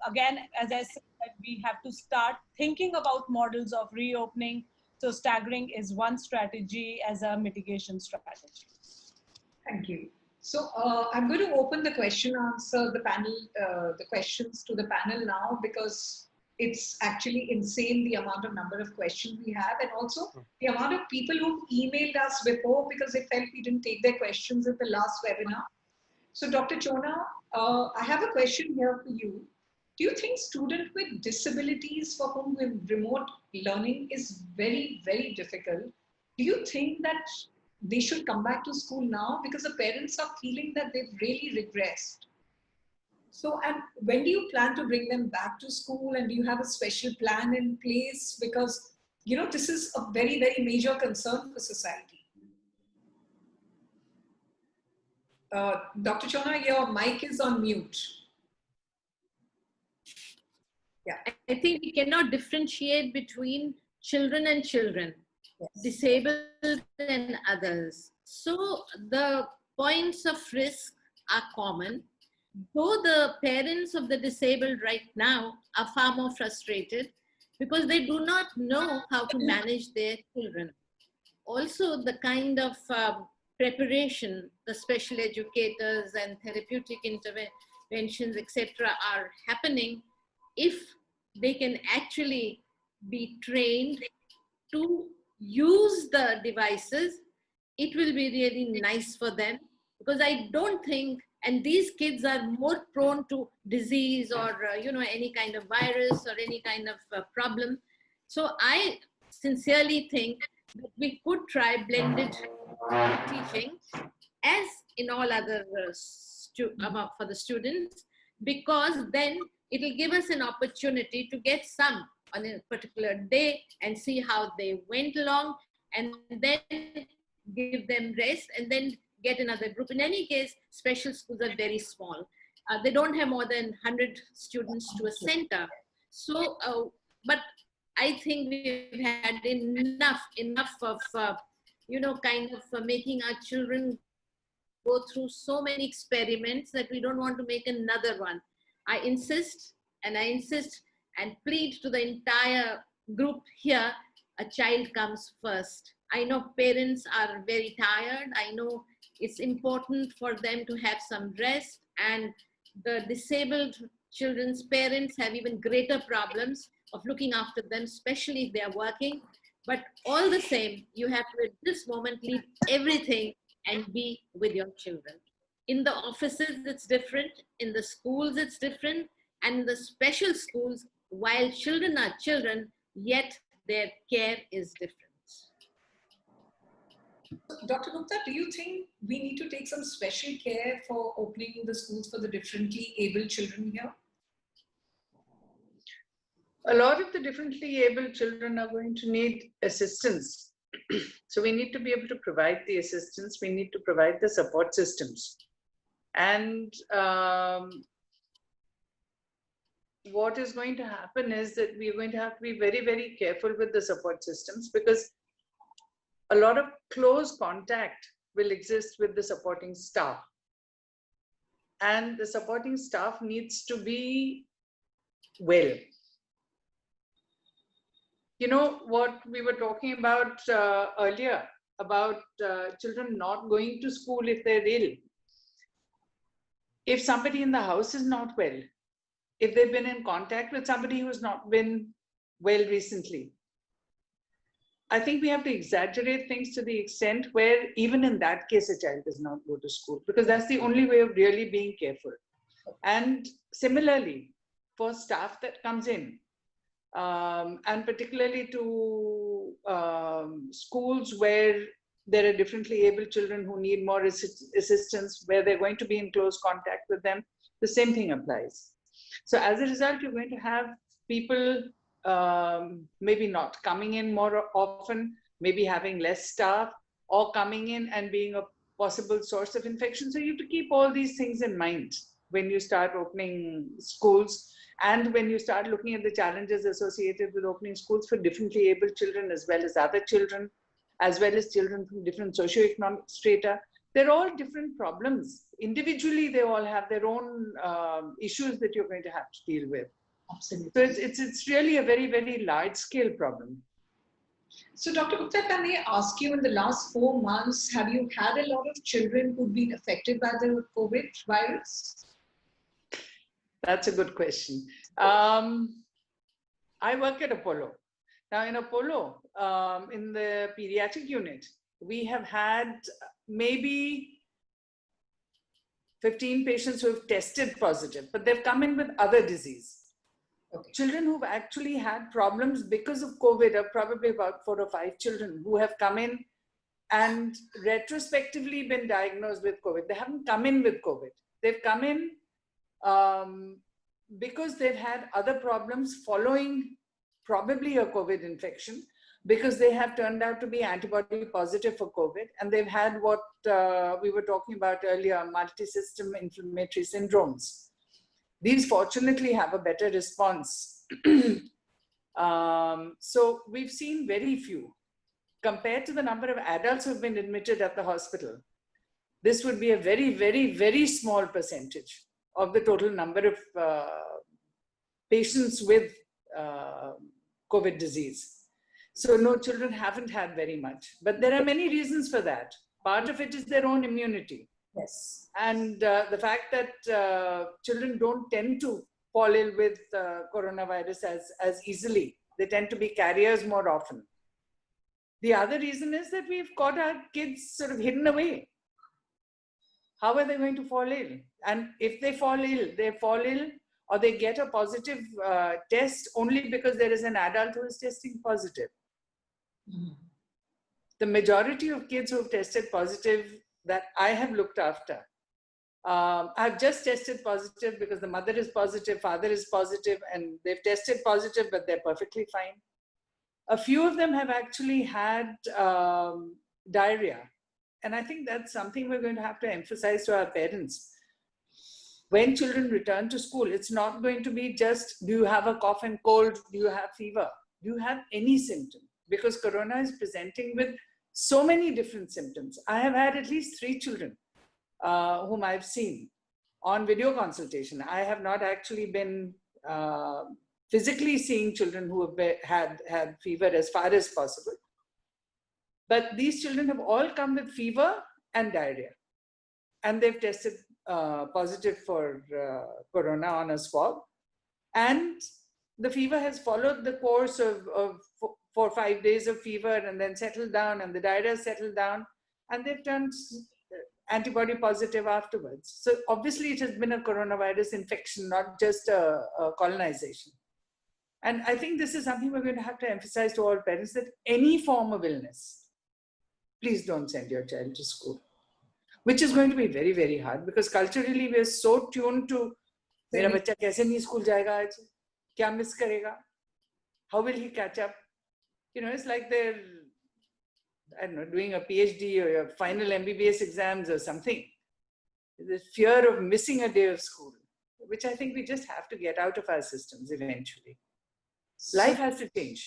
Speaker 6: again, as I said, we have to start thinking about models of reopening. So staggering is one strategy as a mitigation strategy.
Speaker 1: Thank you. So I'm going to open the question answer, the panel, the questions to the panel now, because it's actually insane the amount of number of questions we have, and also the amount of people who emailed us before because they felt we didn't take their questions at the last webinar. So Dr. Chona, I have a question here for you. Do you think students with disabilities for whom remote learning is very, very difficult, do you think that they should come back to school now, because the parents are feeling that they've really regressed? So, and when do you plan to bring them back to school, and do you have a special plan in place? Because, you know, this is a very, very major concern for society. Dr. Chona, your mic is on mute. Yeah.
Speaker 2: I think we cannot differentiate between children and children, yes, disabled and others. So the points of risk are common, though the parents of the disabled right now are far more frustrated because they do not know how to manage their children. Also, the kind of preparation the special educators and therapeutic interventions, etc., are happening, if they can actually be trained to use the devices, it will be really nice for them. Because I don't think, and these kids are more prone to disease or you know, any kind of virus or any kind of problem. So I sincerely think that we could try blended teaching as in all other for the students, because then it will give us an opportunity to get some on a particular day and see how they went along, and then give them rest and then get another group. In any case, special schools are very small. They don't have more than 100 students to a center. So, but I think we've had enough of, you know, kind of making our children go through so many experiments that we don't want to make another one. I insist and plead to the entire group here, a child comes first. I know parents are very tired. I know it's important for them to have some rest, and the disabled children's parents have even greater problems of looking after them, especially if they are working. But all the same, you have to at this moment leave everything and be with your children. In the offices, it's different. In the schools, it's different. And in the special schools, while children are children, yet their care is different.
Speaker 1: Dr. Gupta, do you think we need to take some special care for opening the schools for the differently able children here?
Speaker 3: A lot of the differently able children are going to need assistance. So we need to be able to provide the assistance. We need to provide the support systems. And what is going to happen is that we're going to have to be very, very careful with the support systems, because a lot of close contact will exist with the supporting staff. And the supporting staff needs to be well. You know what we were talking about earlier, about children not going to school if they're ill. If somebody in the house is not well, if they've been in contact with somebody who's not been well recently, I think we have to exaggerate things to the extent where even in that case a child does not go to school, because that's the only way of really being careful. And similarly, for staff that comes in, and particularly to schools where there are differently able children who need more assistance, where they're going to be in close contact with them, the same thing applies. So as a result, you're going to have people maybe not coming in more often, maybe having less staff, or coming in and being a possible source of infection. So you have to keep all these things in mind when you start opening schools, and when you start looking at the challenges associated with opening schools for differently able children, as well as other children, as well as children from different socioeconomic strata. They're all different problems. Individually, they all have their own issues that you're going to have to deal with.
Speaker 1: Absolutely.
Speaker 3: So it's really a very, very large scale problem.
Speaker 1: So Dr. Gupta, can I ask you, in the last 4 months, have you had a lot of children who've been affected by the COVID virus?
Speaker 3: That's a good question. I work at Apollo. Now in Apollo, in the pediatric unit, we have had maybe 15 patients who have tested positive, but they've come in with other disease.
Speaker 1: Okay.
Speaker 3: Children who've actually had problems because of COVID are probably about 4 or 5 children who have come in and retrospectively been diagnosed with COVID. They haven't come in with COVID. They've come in because they've had other problems following probably a COVID infection, because they have turned out to be antibody positive for COVID, and they've had what we were talking about earlier, multi-system inflammatory syndromes. These fortunately have a better response. So we've seen very few. Compared to the number of adults who've been admitted at the hospital, this would be a very, very, very small percentage of the total number of patients with COVID disease. So no, children haven't had very much, but there are many reasons for that. Part of it is their own immunity.
Speaker 1: Yes.
Speaker 3: And the fact that children don't tend to fall ill with coronavirus as easily. They tend to be carriers more often. The other reason is that we've got our kids sort of hidden away. How are they going to fall ill? And if they fall ill or they get a positive test only because there is an adult who is testing positive.
Speaker 1: Mm-hmm.
Speaker 3: The majority of kids who have tested positive that I have looked after, I've just tested positive because the mother is positive, father is positive, and they've tested positive, but they're perfectly fine. A few of them have actually had diarrhea. And I think that's something we're going to have to emphasize to our parents. When children return to school, it's not going to be just, do you have a cough and cold? Do you have fever? Do you have any symptom? Because corona is presenting with so many different symptoms. I have had at least 3 children whom I've seen on video consultation. I have not actually been physically seeing children who have had fever as far as possible. But these children have all come with fever and diarrhea. And they've tested positive for corona on a swab. And the fever has followed the course of 4 or 5 days of fever and then settled down, and the diarrhea settled down, and they've turned antibody positive afterwards. So obviously it has been a coronavirus infection, not just a colonization. And I think this is something we're going to have to emphasize to all parents, that any form of illness, please don't send your child to school. Which is going to be very, very hard because culturally we are so tuned to मेरा बच्चा कैसे नहीं school जाएगा आज, क्या miss करेगा, how will he catch up? You know, it's like they're, I don't know, doing a PhD or a final MBBS exams or something. The fear of missing a day of school, which I think we just have to get out of our systems eventually. Life has to change.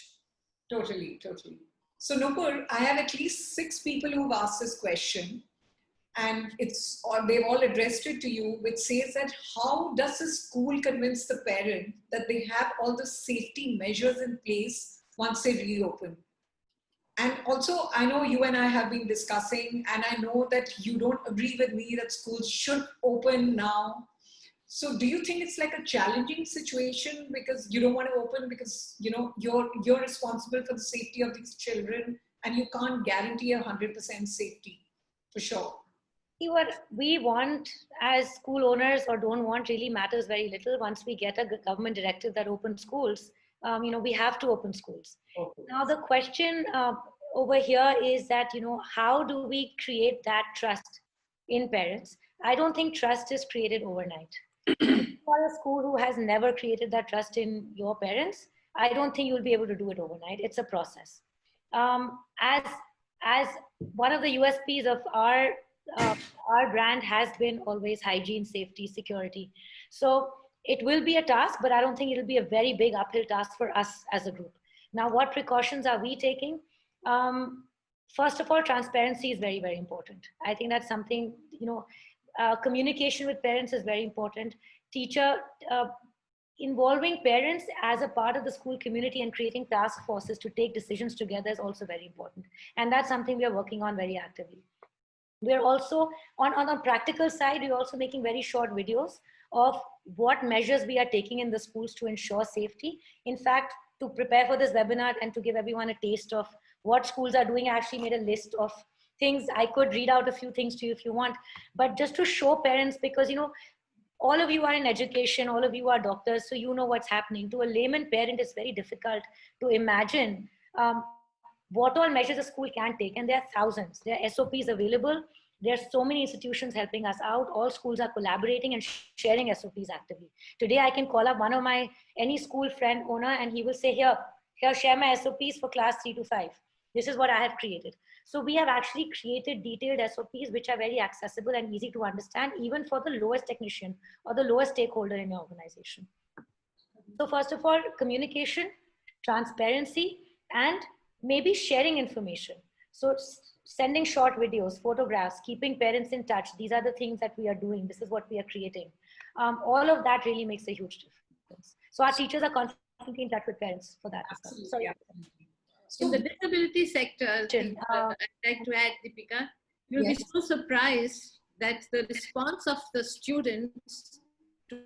Speaker 1: Totally, totally. So Nupur, I have at least 6 people who've asked this question, and they've all addressed it to you, which says that how does the school convince the parent that they have all the safety measures in place once they reopen? And also, I know you and I have been discussing, and I know that you don't agree with me that schools should open now. So do you think it's like a challenging situation because you don't want to open because, you know, you're responsible for the safety of these children and you can't guarantee 100% safety for sure?
Speaker 4: See, what we want as school owners or don't want really matters very little. Once we get a government directive that opens schools, you know, we have to open schools. Okay. Now, the question over here is that, you know, how do we create that trust in parents? I don't think trust is created overnight. If you are a school who has never created that trust in your parents, I don't think you'll be able to do it overnight. It's a process. As one of the USPs of our brand has been always hygiene, safety, security. So it will be a task, but I don't think it'll be a very big uphill task for us as a group. Now, what precautions are we taking? First of all, transparency is very, very important. I think that's something, you know, communication with parents is very important. Involving parents as a part of the school community and creating task forces to take decisions together is also very important. And that's something we are working on very actively. We're also, on a practical side, we're also making very short videos of what measures we are taking in the schools to ensure safety. In fact, to prepare for this webinar and to give everyone a taste of what schools are doing, I actually made a list of things. I could read out a few things to you if you want, but just to show parents, because, you know, all of you are in education, all of you are doctors, so you know what's happening. To a layman parent, it's very difficult to imagine what all measures a school can take, and there are thousands. There are SOPs available. There are so many institutions helping us out. All schools are collaborating and sharing SOPs actively. Today, I can call up any school friend owner, and he will say, here, share my SOPs for class 3 to 5. This is what I have created. So we have actually created detailed SOPs, which are very accessible and easy to understand, even for the lowest technician or the lowest stakeholder in your organization. So first of all, communication, transparency, and maybe sharing information. So sending short videos, photographs, keeping parents in touch. These are the things that we are doing. This is what we are creating. All of that really makes a huge difference. So our teachers are constantly in touch with parents for that.
Speaker 1: Absolutely.
Speaker 4: Yeah.
Speaker 2: In the disability sector, I'd like to add, Deepika, you'll be so surprised that the response of the students to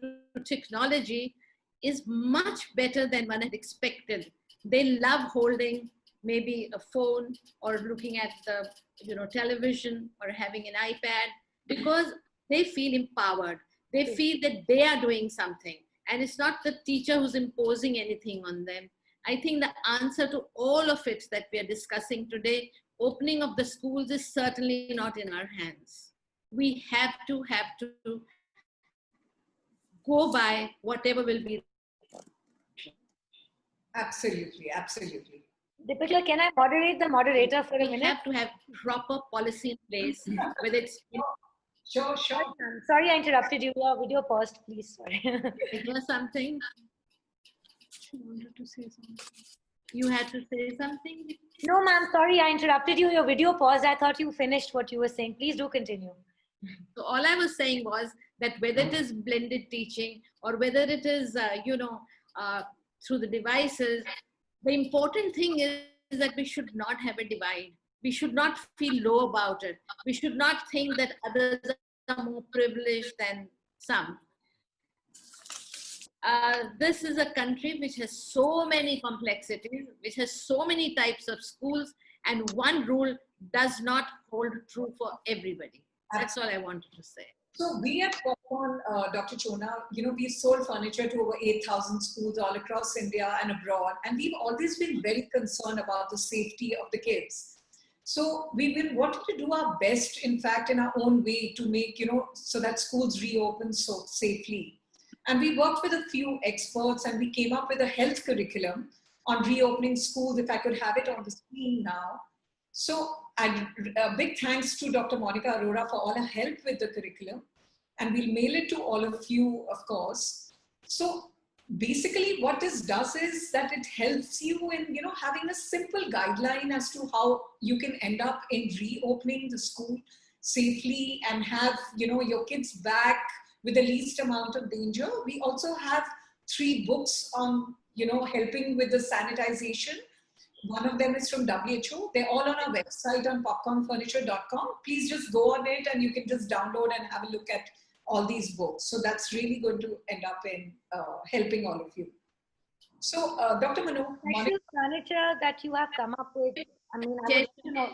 Speaker 2: technology is much better than one had expected. They love holding maybe a phone or looking at the television or having an iPad because they feel empowered. They feel that they are doing something, and it's not the teacher who's imposing anything on them. I think the answer to all of it that we are discussing today, opening of the schools, is certainly not in our hands. We have to go by whatever will be.
Speaker 1: Absolutely, absolutely.
Speaker 4: Deepika, can I moderate the moderator for a minute?
Speaker 2: We have to have proper policy in place, whether it's...
Speaker 1: Sure.
Speaker 4: Sorry, I interrupted you. Your video paused, please. Sorry.
Speaker 2: It was something. You wanted to say something. You had to say something?
Speaker 4: No, ma'am. Sorry, I interrupted you. Your video paused. I thought you finished what you were saying. Please do continue.
Speaker 2: So all I was saying was that whether it is blended teaching or whether it is, through the devices, the important thing is that we should not have a divide. We should not feel low about it. We should not think that others are more privileged than some. This is a country which has so many complexities, which has so many types of schools, and one rule does not hold true for everybody. That's all I wanted to say.
Speaker 1: So we at Popcorn, Dr. Chona, we've sold furniture to over 8,000 schools all across India and abroad, and we've always been very concerned about the safety of the kids. So we wanted to do our best, in fact, in our own way to make, so that schools reopen so safely. And we worked with a few experts and we came up with a health curriculum on reopening schools, if I could have it on the screen now. So a big thanks to Dr. Monica Arora for all her help with the curriculum. And we'll mail it to all of you, of course. So basically what this does is that it helps you in, having a simple guideline as to how you can end up in reopening the school safely and have, your kids back with the least amount of danger. We also have 3 books on, helping with the sanitization. One of them is from WHO. They're all on our website on popcornfurniture.com. Please just go on it and you can just download and have a look at all these books. So that's really going to end up in helping all of you. So Dr. Manu,
Speaker 4: Special furniture that you have come up with. I mean, I would like to know.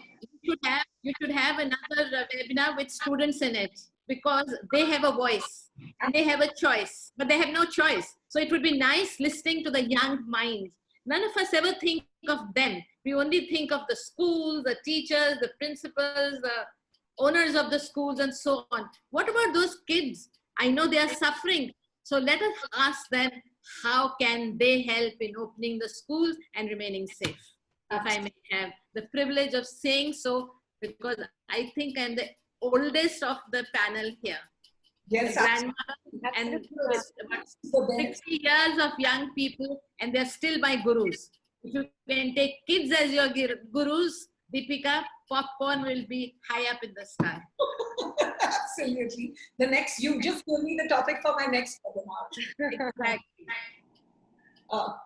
Speaker 2: You should have another webinar with students in it, because they have a voice and they have a choice, but they have no choice. So it would be nice listening to the young minds. None of us ever think of them. We only think of the schools, the teachers, the principals, the owners of the schools and so on. What about those kids? I know they are suffering. So let us ask them, how can they help in opening the schools and remaining safe? If I may have the privilege of saying so, because I think I'm the oldest of the panel here.
Speaker 1: Yes,
Speaker 2: grandmother, and about 60 years of young people, and they're still my gurus. If you can take kids as your gurus, Deepika, popcorn will be high up in the sky.
Speaker 1: Absolutely. The next, you just gave me the topic for my next webinar.
Speaker 2: Exactly.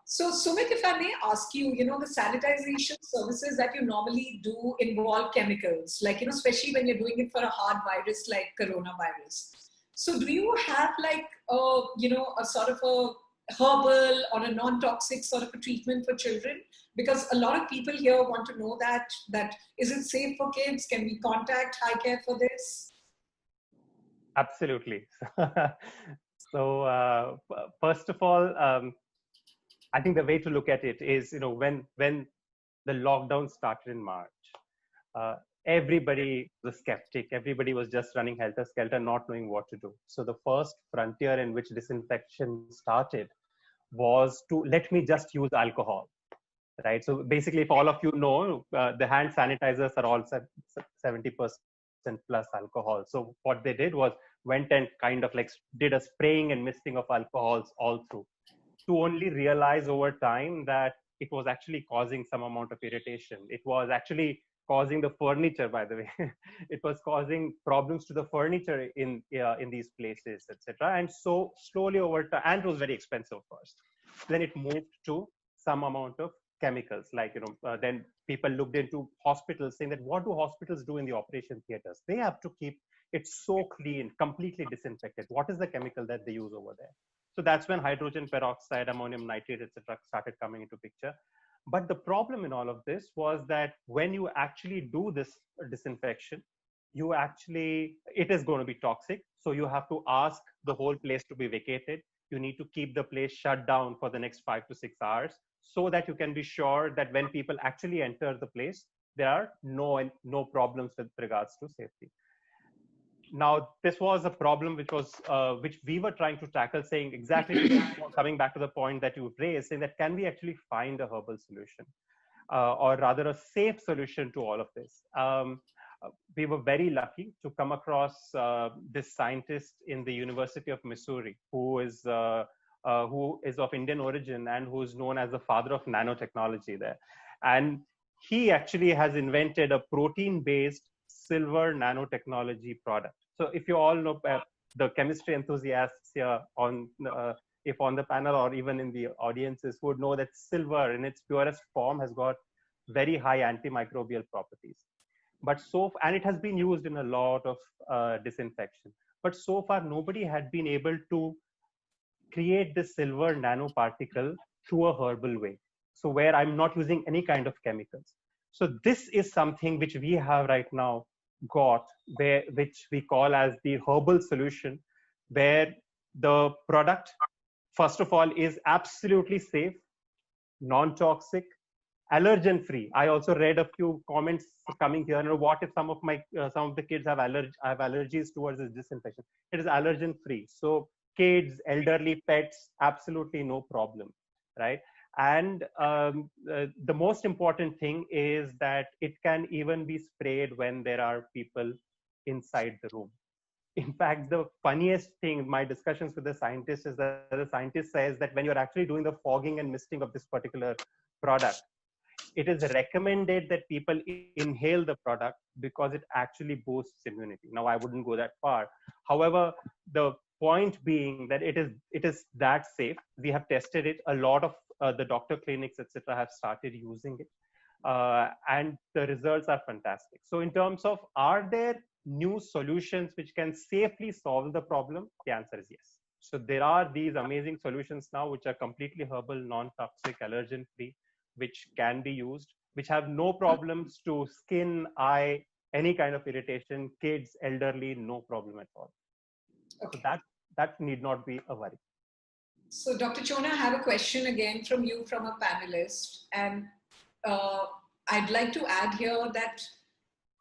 Speaker 1: So Sumit, if I may ask you, the sanitization services that you normally do involve chemicals, like, especially when you're doing it for a hard virus like coronavirus. So do you have like, a sort of a herbal or a non-toxic sort of a treatment for children? Because a lot of people here want to know that is it safe for kids? Can we contact High Care for this?
Speaker 5: Absolutely. So first of all, I think the way to look at it is, when the lockdown started in March, everybody was skeptic. Everybody was just running helter-skelter, not knowing what to do. So the first frontier in which disinfection started was to let me just use alcohol, right? So basically, if all of you know, the hand sanitizers are all 70% plus alcohol. So what they did was went and kind of like did a spraying and misting of alcohols all through, to only realize over time that it was actually causing some amount of irritation. It was actually causing the furniture, by the way. It was causing problems to the furniture in these places, etc. And so slowly over time, and it was very expensive first. Then it moved to some amount of chemicals, like, then people looked into hospitals, saying that what do hospitals do in the operation theaters? They have to keep it so clean, completely disinfected. What is the chemical that they use over there? So that's when hydrogen peroxide, ammonium nitrate, etc. started coming into picture. But the problem in all of this was that when you actually do this disinfection, it is going to be toxic. So you have to ask the whole place to be vacated. You need to keep the place shut down for the next 5 to 6 hours, so that you can be sure that when people actually enter the place, there are no problems with regards to safety. Now, this was a problem which we were trying to tackle, saying exactly, coming back to the point that you raised, saying that can we actually find a herbal solution, or rather a safe solution to all of this? We were very lucky to come across this scientist in the University of Missouri, who is of Indian origin and who is known as the father of nanotechnology there. And he actually has invented a protein-based silver nanotechnology product. So if you all know the chemistry enthusiasts here if on the panel or even in the audiences, would know that silver in its purest form has got very high antimicrobial properties. And it has been used in a lot of disinfection. But so far, nobody had been able to create this silver nanoparticle through a herbal way. So where I'm not using any kind of chemicals. So this is something which we have right now got, which we call as the herbal solution, where the product, first of all, is absolutely safe, non-toxic, allergen free. I also read a few comments coming here. You know, what if some of the kids have allergies towards this disinfection? It is allergen free. So kids, elderly, pets, absolutely no problem, right? And the most important thing is that it can even be sprayed when there are people inside the room. In fact, the funniest thing, my discussions with the scientist, is that the scientist says that when you're actually doing the fogging and misting of this particular product, it is recommended that people inhale the product because it actually boosts immunity. Now, I wouldn't go that far. However, the point being that it is that safe. We have tested it. A lot of the doctor clinics, etc., have started using it, and the results are fantastic. So, in terms of, are there new solutions which can safely solve the problem? The answer is yes. So there are these amazing solutions now which are completely herbal, non-toxic, allergen-free, which can be used, which have no problems to skin, eye, any kind of irritation, kids, elderly, no problem at all. Okay. So that need not be a worry.
Speaker 1: So Dr. Chona, I have a question again from you, from a panelist. And I'd like to add here that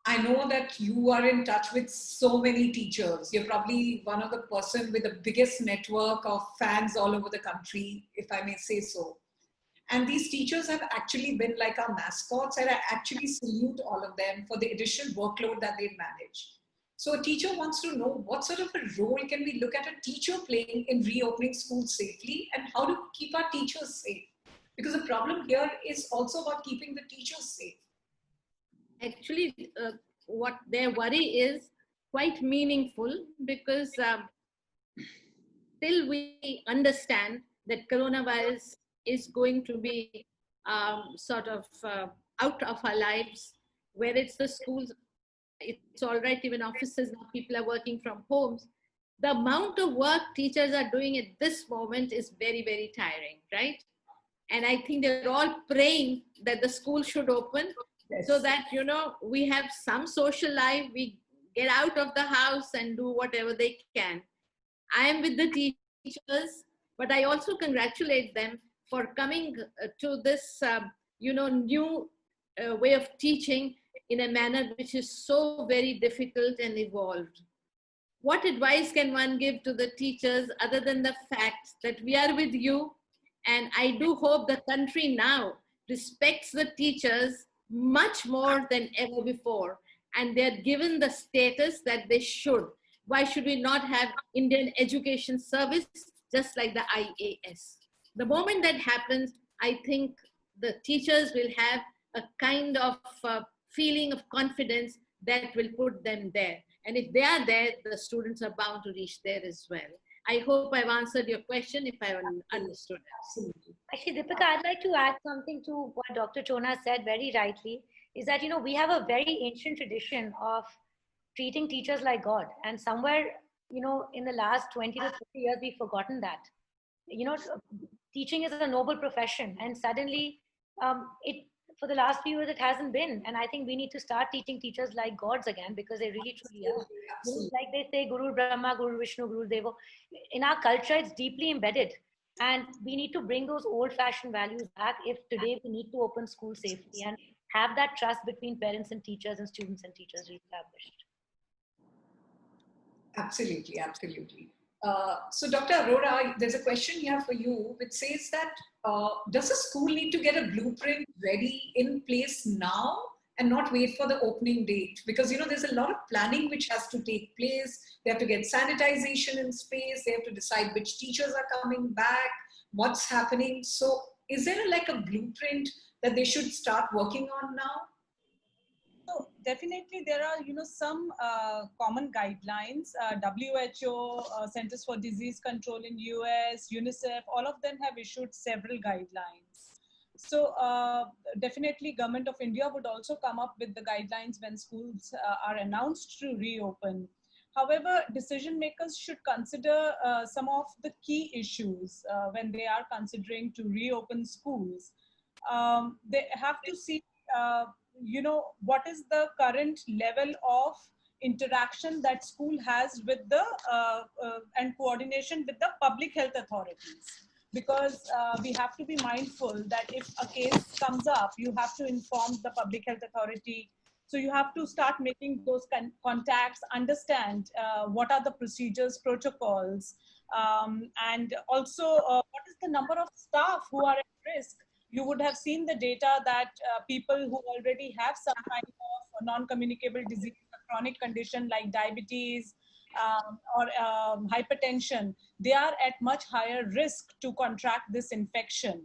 Speaker 1: I know that you are in touch with so many teachers. You're probably one of the person with the biggest network of fans all over the country, if I may say so. And these teachers have actually been like our mascots, and I actually salute all of them for the additional workload that they manage. So a teacher wants to know what sort of a role can we look at a teacher playing in reopening schools safely, and how to keep our teachers safe? Because the problem here is also about keeping the teachers safe.
Speaker 2: Actually, what their worry is quite meaningful, because till we understand that coronavirus is going to be sort of out of our lives, where it's the schools, it's all right, even offices now, people are working from homes. The amount of work teachers are doing at this moment is very, very tiring, right? And I think they're all praying that the school should open, yes, so that, you know, we have some social life, we get out of the house and do whatever they can. I am with the teachers, but I also congratulate them for coming to this, you know, new way of teaching in a manner which is so very difficult and evolved. What advice can one give to the teachers other than the fact that we are with you? And I do hope the country now respects the teachers much more than ever before, and they're given the status that they should. Why should we not have Indian Education Service just like the IAS? The moment that happens, I think the teachers will have a kind of feeling of confidence that will put them there. And if they are there, the students are bound to reach there as well. I hope I've answered your question, if I understood it.
Speaker 4: Actually, Deepika, I'd like to add something to what Dr. Chona said very rightly, is that, you know, we have a very ancient tradition of treating teachers like God. And somewhere, you know, in the last 20 to 30 years, we've forgotten that. You know, teaching is a noble profession, and suddenly for the last few years, it hasn't been. And I think we need to start teaching teachers like gods again, because they really truly are. Like they say, Guru Brahma, Guru Vishnu, Guru Deva. In our culture, it's deeply embedded. And we need to bring those old-fashioned values back if today we need to open school safely and have that trust between parents and teachers and students and teachers reestablished.
Speaker 1: Absolutely, absolutely. So Dr. Arora, there's a question here for you which says that does a school need to get a blueprint ready in place now and not wait for the opening date? Because, you know, there's a lot of planning which has to take place. They have to get sanitization in space. They have to decide which teachers are coming back, what's happening. So is there like a blueprint that they should start working on now?
Speaker 6: So definitely there are, you know, some common guidelines. WHO, Centers for Disease Control in US, UNICEF, all of them have issued several guidelines. So definitely Government of India would also come up with the guidelines when schools are announced to reopen. However, decision makers should consider some of the key issues when they are considering to reopen schools. They have to see you know, what is the current level of interaction that school has with the and coordination with the public health authorities. because we have to be mindful that if a case comes up, you have to inform the public health authority. So you have to start making those contacts, understand what are the procedures, protocols, and also what is the number of staff who are at risk. You would have seen the data that people who already have some kind of non-communicable disease, a chronic condition like diabetes or hypertension, they are at much higher risk to contract this infection.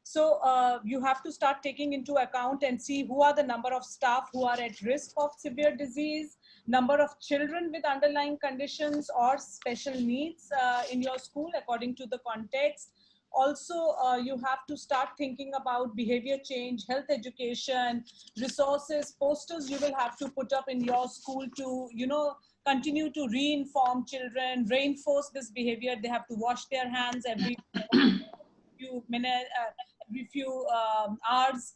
Speaker 6: So you have to start taking into account and see who are the number of staff who are at risk of severe disease, number of children with underlying conditions or special needs in your school according to the context. Also, you have to start thinking about behavior change, health education, resources, posters you will have to put up in your school to, continue to re-inform children, reinforce this behavior. They have to wash their hands every few minutes, every few hours.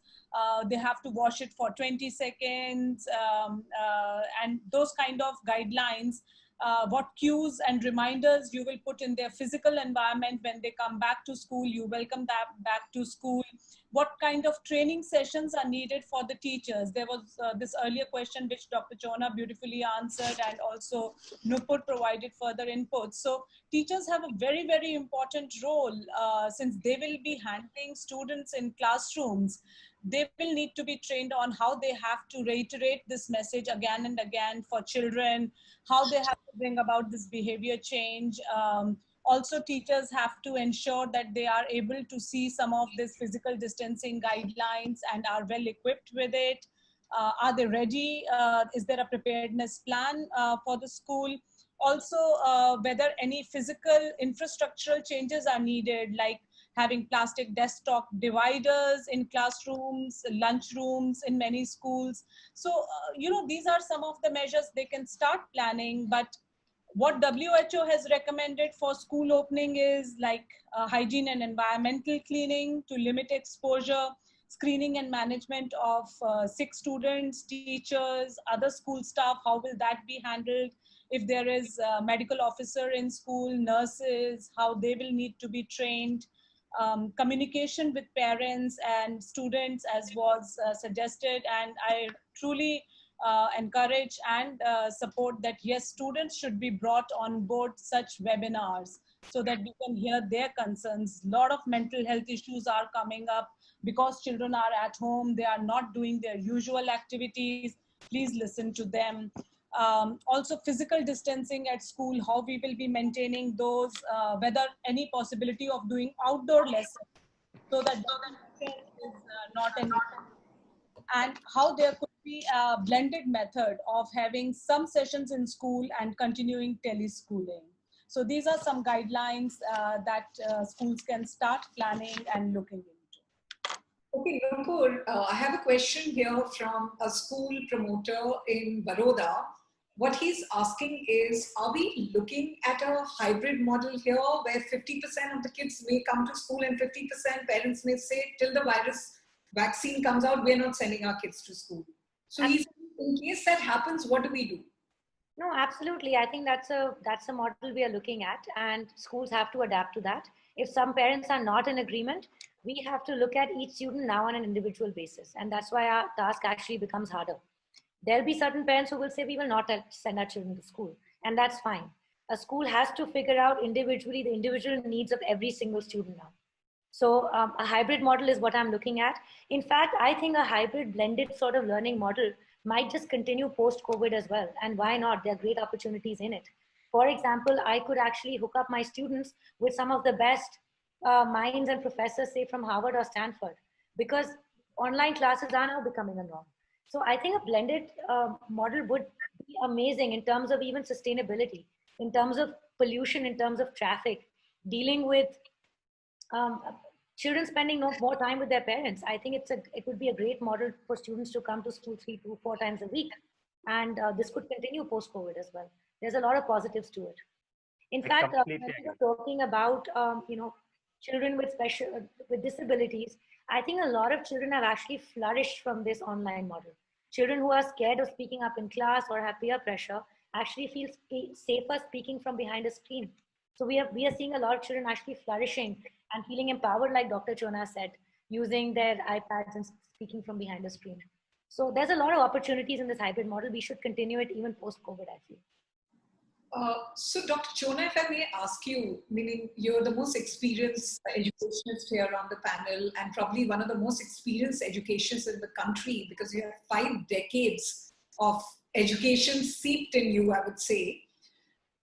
Speaker 6: They have to wash it for 20 seconds, and those kind of guidelines. What cues and reminders you will put in their physical environment when they come back to school, you welcome them back to school. What kind of training sessions are needed for the teachers? There was this earlier question which Dr. Chona beautifully answered, and also Nupur provided further input. So teachers have a very, very important role since they will be handling students in classrooms. They will need to be trained on how they have to reiterate this message again and again for children, how they have to bring about this behavior change. Also, teachers have to ensure that they are able to see some of these physical distancing guidelines and are well equipped with it. Are they ready? Is there a preparedness plan for the school? Also, whether any physical infrastructural changes are needed, like having plastic desktop dividers in classrooms, lunchrooms in many schools. So, these are some of the measures they can start planning. But what WHO has recommended for school opening is like hygiene and environmental cleaning to limit exposure, screening and management of sick students, teachers, other school staff. How will that be handled? If there is a medical officer in school, nurses, how they will need to be trained. Communication with parents and students, as was suggested. And I truly encourage and support that, yes, students should be brought on board such webinars so that we can hear their concerns. A lot of mental health issues are coming up because children are at home, they are not doing their usual activities. Please listen to them. Also, physical distancing at school, how we will be maintaining those, whether any possibility of doing outdoor lessons so that is not an issue, and how there could be a blended method of having some sessions in school and continuing teleschooling. So these are some guidelines that schools can start planning and looking into.
Speaker 1: Okay, Nupur, I have a question here from a school promoter in Baroda. What he's asking is, are we looking at a hybrid model here where 50% of the kids may come to school and 50% parents may say, till the vaccine comes out, we're not sending our kids to school? So he's, in case that happens, what do we do?
Speaker 4: No, absolutely. I think that's a model we are looking at, and schools have to adapt to that. If some parents are not in agreement, we have to look at each student now on an individual basis. And that's why our task actually becomes harder. There'll be certain parents who will say, we will not send our children to school. And that's fine. A school has to figure out individually the individual needs of every single student now. So a hybrid model is what I'm looking at. In fact, I think a hybrid blended sort of learning model might just continue post-COVID as well. And why not? There are great opportunities in it. For example, I could actually hook up my students with some of the best minds and professors, say from Harvard or Stanford, because online classes are now becoming a norm. So I think a blended model would be amazing in terms of even sustainability, in terms of pollution, in terms of traffic, dealing with children spending more time with their parents. I think it would be a great model for students to come to school 3 to 4 times a week. And this could continue post-COVID as well. There's a lot of positives to it. In fact, when we're talking about, children with disabilities, I think a lot of children have actually flourished from this online model. Children who are scared of speaking up in class or have peer pressure actually feel safer speaking from behind a screen. So we are seeing a lot of children actually flourishing and feeling empowered, like Dr. Chona said, using their iPads and speaking from behind a screen. So there's a lot of opportunities in this hybrid model. We should continue it even post-COVID, I feel.
Speaker 1: So Dr. Chona, if I may ask you, meaning you're the most experienced educationist here on the panel and probably one of the most experienced educationists in the country because you have 5 decades of education seeped in you, I would say.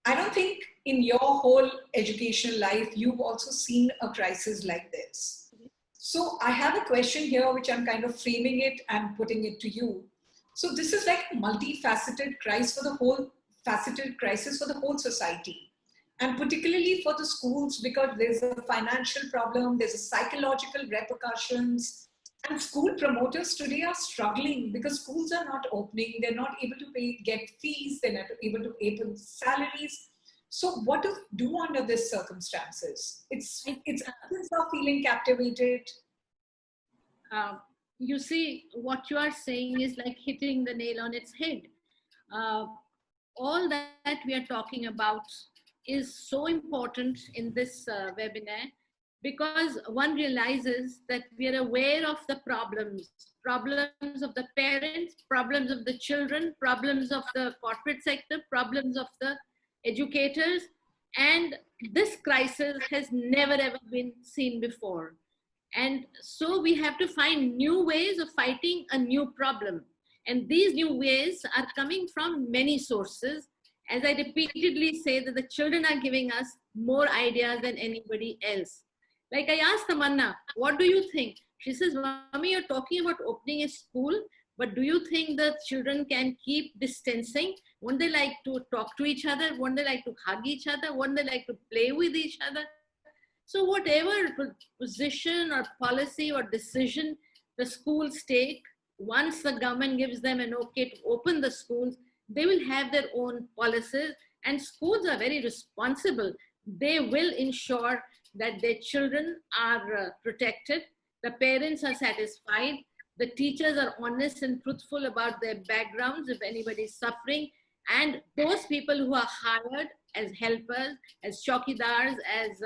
Speaker 1: I don't think in your whole educational life, you've also seen a crisis like this. So I have a question here, which I'm kind of framing it and putting it to you. So this is like a multifaceted crisis for the whole society, and particularly for the schools, because there's a financial problem, there's a psychological repercussions, and school promoters today are struggling because schools are not opening, they're not able to get fees, they're not able to pay salaries. So what to do under these circumstances? It's students are feeling captivated.
Speaker 2: You see, what you are saying is like hitting the nail on its head. All that we are talking about is so important in this webinar, because one realizes that we are aware of the problems of the parents, problems of the children, problems of the corporate sector, problems of the educators, and this crisis has never ever been seen before. And so we have to find new ways of fighting a new problem. And these new ways are coming from many sources. As I repeatedly say, that the children are giving us more ideas than anybody else. Like I asked Tamanna, what do you think? She says, Mommy, you're talking about opening a school, but do you think that children can keep distancing? Won't they like to talk to each other? Won't they like to hug each other? Won't they like to play with each other? So whatever position or policy or decision the schools take, once the government gives them an okay to open the schools, they will have their own policies, and schools are very responsible. They will ensure that their children are protected, the parents are satisfied, the teachers are honest and truthful about their backgrounds if anybody is suffering, and those people who are hired as helpers, as chowkidars, as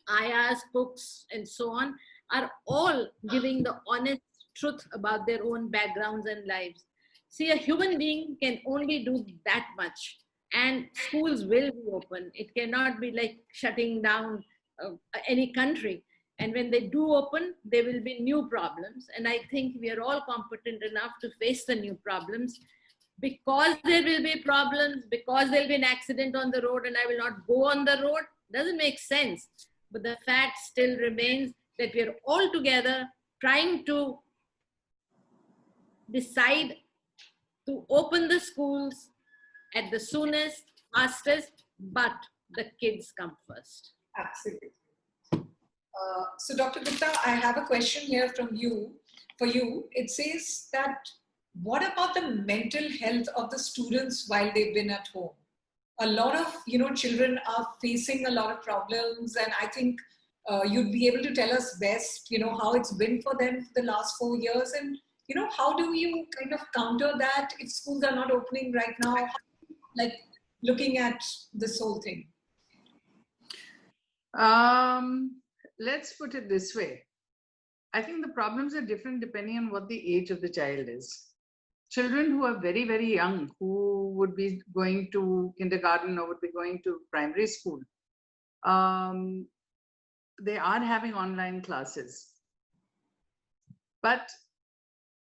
Speaker 2: ayahs, cooks, and so on, are all giving the honest truth about their own backgrounds and lives. See, a human being can only do that much, and schools will be open. It cannot be like shutting down any country. And when they do open, there will be new problems. And I think we are all competent enough to face the new problems. Because there will be problems, because there will be an accident on the road and I will not go on the road, doesn't make sense. But the fact still remains that we are all together trying to decide to open the schools at the soonest, fastest, but the kids come first.
Speaker 1: Absolutely. So Dr. Gupta, I have a question here from you. For you, it says that what about the mental health of the students while they've been at home? A lot of children are facing a lot of problems, and I think you'd be able to tell us best how it's been for them for the last 4 years, and how do you kind of counter that if schools are not opening right now, like looking at this whole thing?
Speaker 3: Let's put it this way. I think the problems are different depending on what the age of the child is. Children who are very, very young, who would be going to kindergarten or would be going to primary school, they are having online classes. But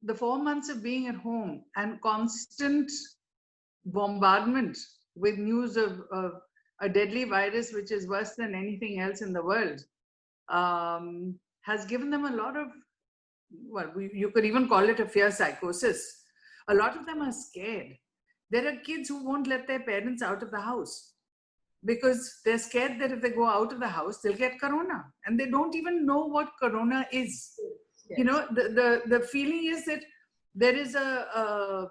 Speaker 3: the 4 months of being at home and constant bombardment with news of a deadly virus, which is worse than anything else in the world, has given them a lot of, well, you could even call it a fear psychosis. A lot of them are scared. There are kids who won't let their parents out of the house because they're scared that if they go out of the house, they'll get corona, and they don't even know what corona is. Yes. The feeling is that there is a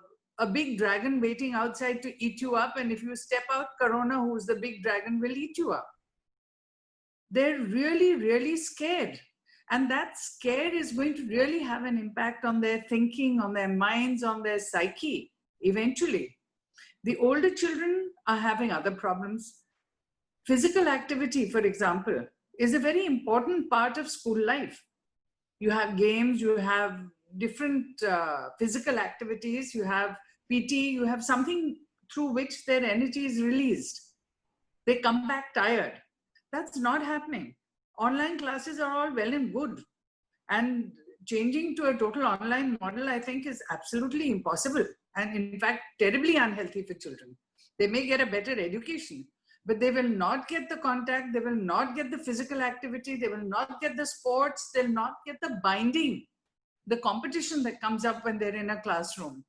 Speaker 3: big dragon waiting outside to eat you up, and if you step out, corona, who's the big dragon, will eat you up. They're really, really scared. And that scare is going to really have an impact on their thinking, on their minds, on their psyche, eventually. The older children are having other problems. Physical activity, for example, is a very important part of school life. You have games, you have different physical activities, you have PT, you have something through which their energy is released. They come back tired. That's not happening. Online classes are all well and good. And changing to a total online model, I think, is absolutely impossible. And in fact, terribly unhealthy for children. They may get a better education, but they will not get the contact, they will not get the physical activity, they will not get the sports, they'll not get the binding, the competition that comes up when they're in a classroom.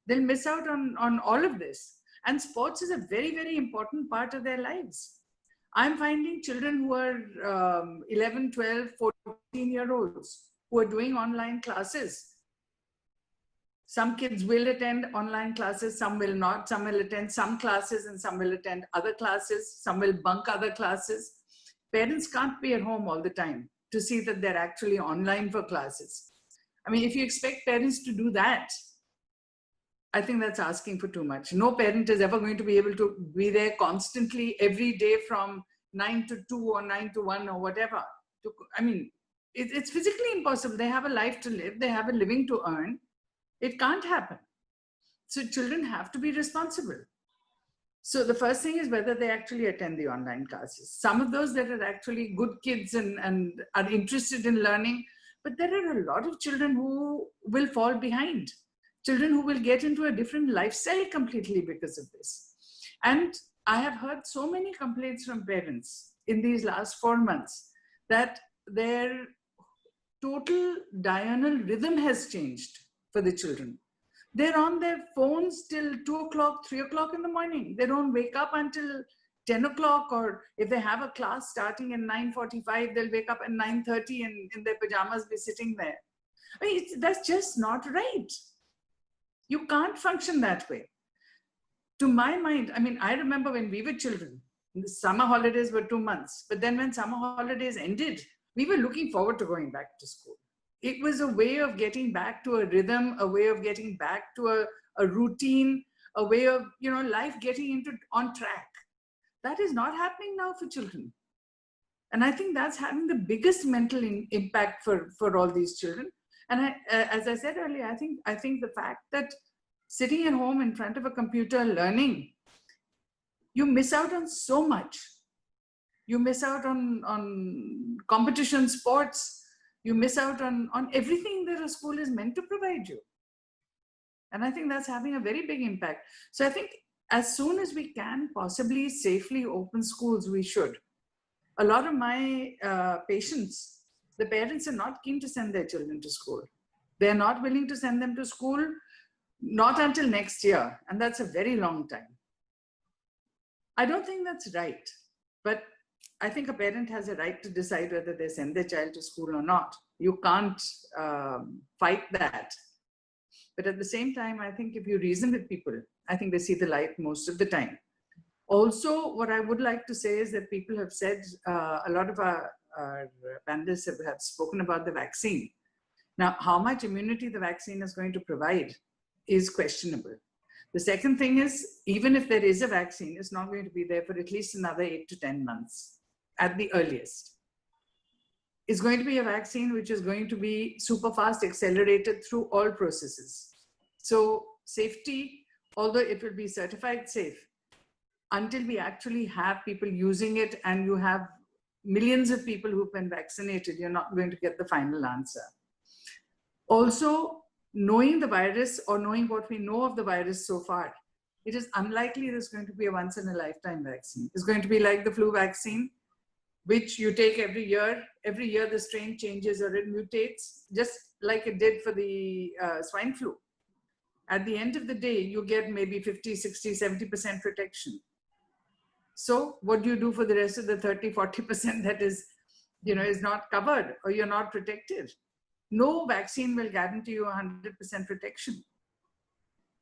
Speaker 3: They'll miss out on all of this. And sports is a very, very important part of their lives. I'm finding children who are 11, 12, 14-year-olds who are doing online classes. Some kids will attend online classes, some will not. Some will attend some classes and some will attend other classes. Some will bunk other classes. Parents can't be at home all the time to see that they're actually online for classes. I mean, if you expect parents to do that, I think that's asking for too much. No parent is ever going to be able to be there constantly every day from 9 to 2 or 9 to 1 or whatever. I mean, it's physically impossible. They have a life to live. They have a living to earn. It can't happen. So children have to be responsible. So the first thing is whether they actually attend the online classes. Some of those that are actually good kids and are interested in learning, but there are a lot of children who will fall behind. Children who will get into a different lifestyle completely because of this. And I have heard so many complaints from parents in these last 4 months that their total diurnal rhythm has changed for the children. They're on their phones till 2 o'clock, 3 o'clock in the morning. They don't wake up until 10 o'clock, or if they have a class starting at 9:45, they'll wake up at 9:30 and in their pajamas be sitting there. I mean, that's just not right. You can't function that way. To my mind, I mean, I remember when we were children, the summer holidays were 2 months, but then when summer holidays ended, we were looking forward to going back to school. It was a way of getting back to a rhythm, a way of getting back to a routine, a way of, you know, life getting on track. That is not happening now for children. And I think that's having the biggest mental impact for all these children. And as I said earlier, I think the fact that sitting at home in front of a computer learning, you miss out on so much. You miss out on competition sports. You miss out on everything that a school is meant to provide you. And I think that's having a very big impact. So I think as soon as we can possibly safely open schools, we should. A lot of my patients, the parents are not keen to send their children to school. They're not willing to send them to school, not until next year. And that's a very long time. I don't think that's right. But I think a parent has a right to decide whether they send their child to school or not. You can't fight that. But at the same time, I think if you reason with people, I think they see the light most of the time. Also, what I would like to say is that people have said, a lot of our panelists have spoken about the vaccine. Now, how much immunity the vaccine is going to provide is questionable. The second thing is, even if there is a vaccine, it's not going to be there for at least another 8 to 10 months at the earliest. It's going to be a vaccine which is going to be super fast, accelerated through all processes. So safety, although it will be certified safe, until we actually have people using it and you have millions of people who've been vaccinated, you're not going to get the final answer. Also, knowing the virus or knowing what we know of the virus so far, it is unlikely there's going to be a once in a lifetime vaccine. It's going to be like the flu vaccine, which you take every year. Every year the strain changes or it mutates, just like it did for the swine flu. At the end of the day, you get maybe 50, 60, 70% protection. So what do you do for the rest of the 30, 40% that is, is not covered or you're not protected? No vaccine will guarantee you 100% protection.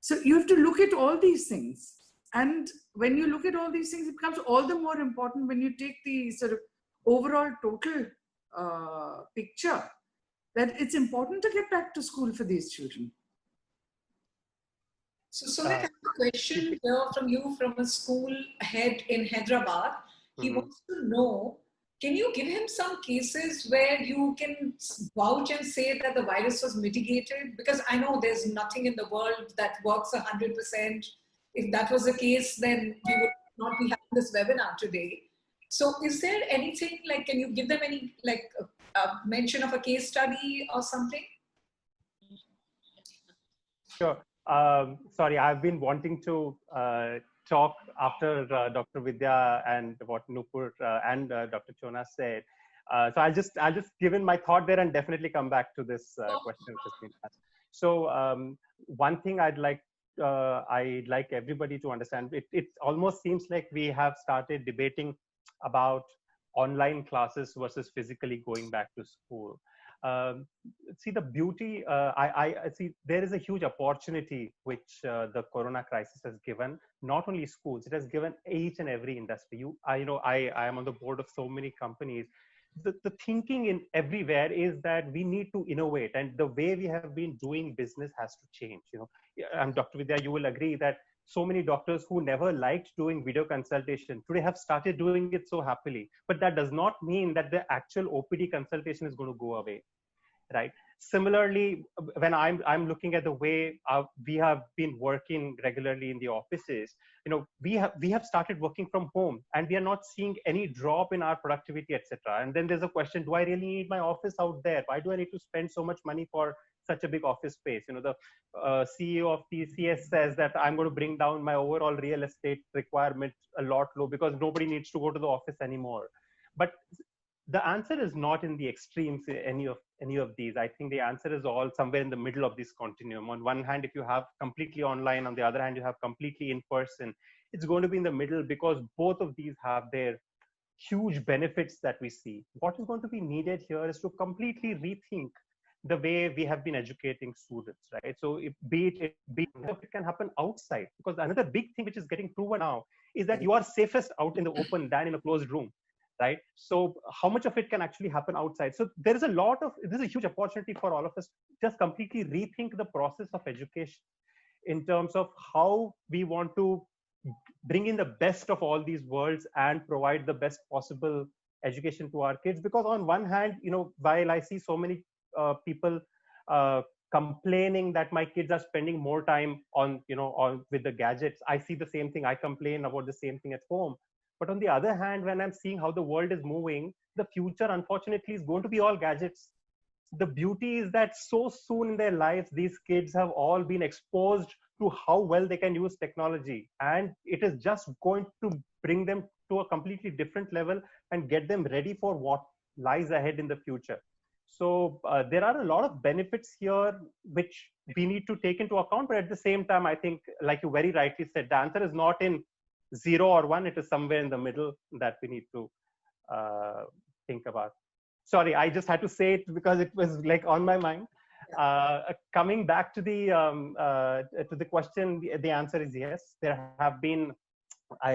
Speaker 3: So you have to look at all these things. And when you look at all these things, it becomes all the more important when you take the sort of overall total picture that it's important to get back to school for these children.
Speaker 1: So Sumit, I have a question here from you from a school head in Hyderabad. He wants to know, can you give him some cases where you can vouch and say that the virus was mitigated? Because I know there's nothing in the world that works 100%. If that was the case, then we would not be having this webinar today. So is there anything, like, can you give them any, like, a mention of a case study or something?
Speaker 5: Sure. Sorry, I've been wanting to talk after Dr. Vidya and what Nupur and Dr. Chona said. So I'll just give in my thought there and definitely come back to this question which has been asked. So one thing I'd like everybody to understand, it almost seems like we have started debating about online classes versus physically going back to school. See, the beauty, I see there is a huge opportunity which the corona crisis has given not only schools, it has given each and every industry. I am on the board of so many companies. The thinking in everywhere is that we need to innovate, and the way we have been doing business has to change. And Dr. Vidya, you will agree that so many doctors who never liked doing video consultation today have started doing it so happily. But that does not mean that the actual OPD consultation is going to go away, right? Similarly, when I'm looking at the way we have been working regularly in the offices, we have started working from home, and we are not seeing any drop in our productivity, etc. And then there's a question: do I really need my office out there? Why do I need to spend so much money for such a big office space? The CEO of TCS says that I'm going to bring down my overall real estate requirement a lot low because nobody needs to go to the office anymore. But the answer is not in the extremes, any of these. I think the answer is all somewhere in the middle of this continuum. On one hand, if you have completely online, on the other hand, you have completely in person. It's going to be in the middle, because both of these have their huge benefits that we see. What is going to be needed here is to completely rethink the way we have been educating students, right? So if it can happen outside, because another big thing which is getting proven now is that you are safest out in the open than in a closed room, right? So how much of it can actually happen outside? So there is a huge opportunity for all of us to just completely rethink the process of education in terms of how we want to bring in the best of all these worlds and provide the best possible education to our kids. Because on one hand, while I see so many people complaining that my kids are spending more time on with the gadgets, I see the same thing. I complain about the same thing at home. But on the other hand, when I'm seeing how the world is moving, the future, unfortunately, is going to be all gadgets. The beauty is that so soon in their lives, these kids have all been exposed to how well they can use technology. And it is just going to bring them to a completely different level and get them ready for what lies ahead in the future. So there are a lot of benefits here which we need to take into account. But at the same time, I think, like you very rightly said, the answer is not in 0 or 1. It is somewhere in the middle that we need to think about. Sorry, I just had to say it because it was like on my mind. Coming back to the question, the answer is yes. There have been,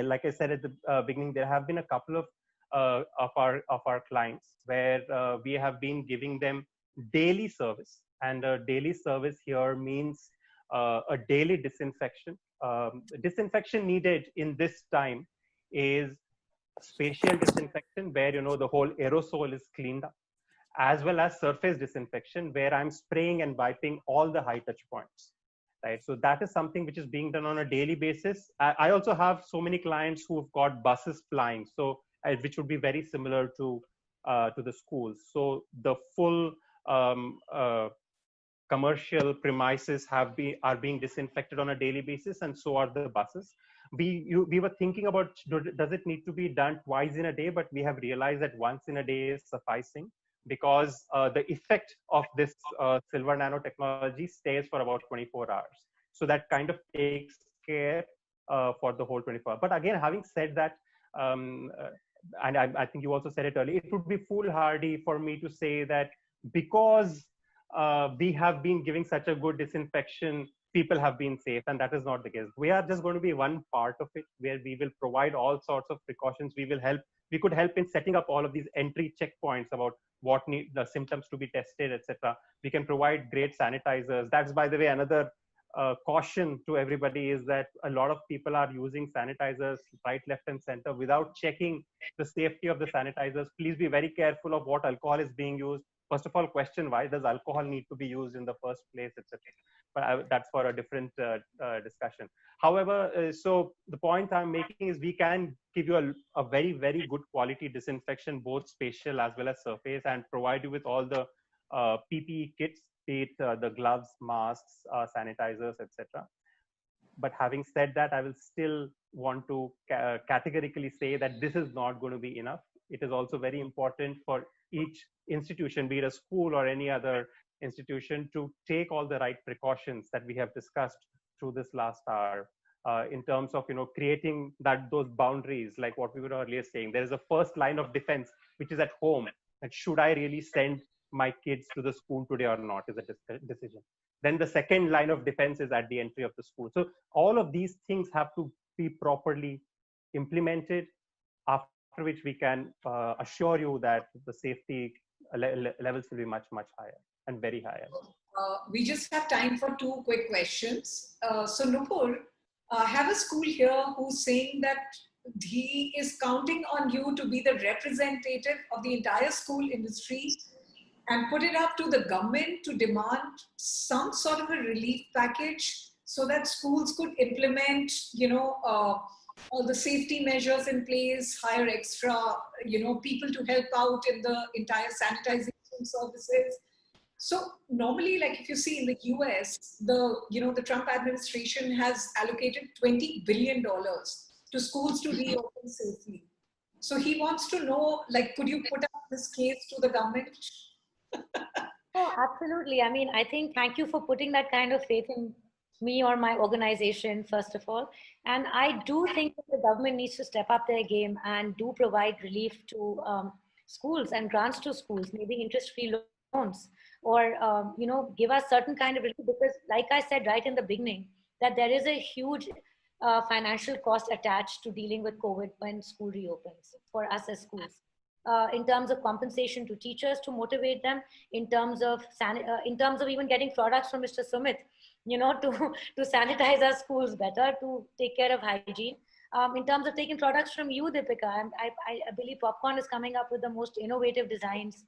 Speaker 5: like I said at the beginning, there have been a couple of our clients where we have been giving them daily service, and a daily service here means a daily disinfection. Disinfection needed in this time is spatial disinfection, where the whole aerosol is cleaned up, as well as surface disinfection, where I'm spraying and wiping all the high touch points, right? So that is something which is being done on a daily basis. I also have so many clients who have got buses flying, so which would be very similar to the schools. So the full commercial premises are being disinfected on a daily basis, and so are the buses. We were thinking about, does it need to be done twice in a day? But we have realized that once in a day is sufficing, because the effect of this silver nanotechnology stays for about 24 hours. So that kind of takes care for the whole 24 hours. But again, having said that, and I think you also said it earlier, it would be foolhardy for me to say that because we have been giving such a good disinfection, people have been safe, and that is not the case. We are just going to be one part of it, where we will provide all sorts of precautions. We could help in setting up all of these entry checkpoints about what need the symptoms to be tested, etc. We can provide great sanitizers. That's, by the way, another caution to everybody is that a lot of people are using sanitizers right, left, and center without checking the safety of the sanitizers. Please be very careful of what alcohol is being used. First of all, question why does alcohol need to be used in the first place, etc. But that's for a different discussion. However, so the point I'm making is we can give you a very, very good quality disinfection, both spatial as well as surface, and provide you with all the PPE kits, be it the gloves, masks, sanitizers, etc. But having said that, I will still want to categorically say that this is not going to be enough. It is also very important for each institution, be it a school or any other institution, to take all the right precautions that we have discussed through this last hour, in terms of creating those boundaries, like what we were earlier saying. There is a first line of defense, which is at home. That should I really send my kids to the school today or not is a decision. Then the second line of defense is at the entry of the school. So all of these things have to be properly implemented, after which we can assure you that the safety levels will be much, much higher and very higher.
Speaker 1: We just have time for 2 quick questions. So Nupur, I have a school here who's saying that he is counting on you to be the representative of the entire school industry and put it up to the government to demand some sort of a relief package so that schools could implement, all the safety measures in place, hire extra, people to help out in the entire sanitization services. So normally, like if you see in the US, the Trump administration has allocated $20 billion to schools to reopen safely. So he wants to know, like, could you put up this case to the government?
Speaker 4: Oh, absolutely. I mean, I think thank you for putting that kind of faith in me or my organization, first of all. And I do think that the government needs to step up their game and do provide relief to schools and grants to schools, maybe interest-free loans, or give us certain kind of relief, because like I said right in the beginning, that there is a huge financial cost attached to dealing with COVID when school reopens for us as schools. In terms of compensation to teachers to motivate them, in terms of even getting products from Mr. Sumit, to sanitize our schools better, to take care of hygiene. In terms of taking products from you, Deepika, I believe Popcorn is coming up with the most innovative designs,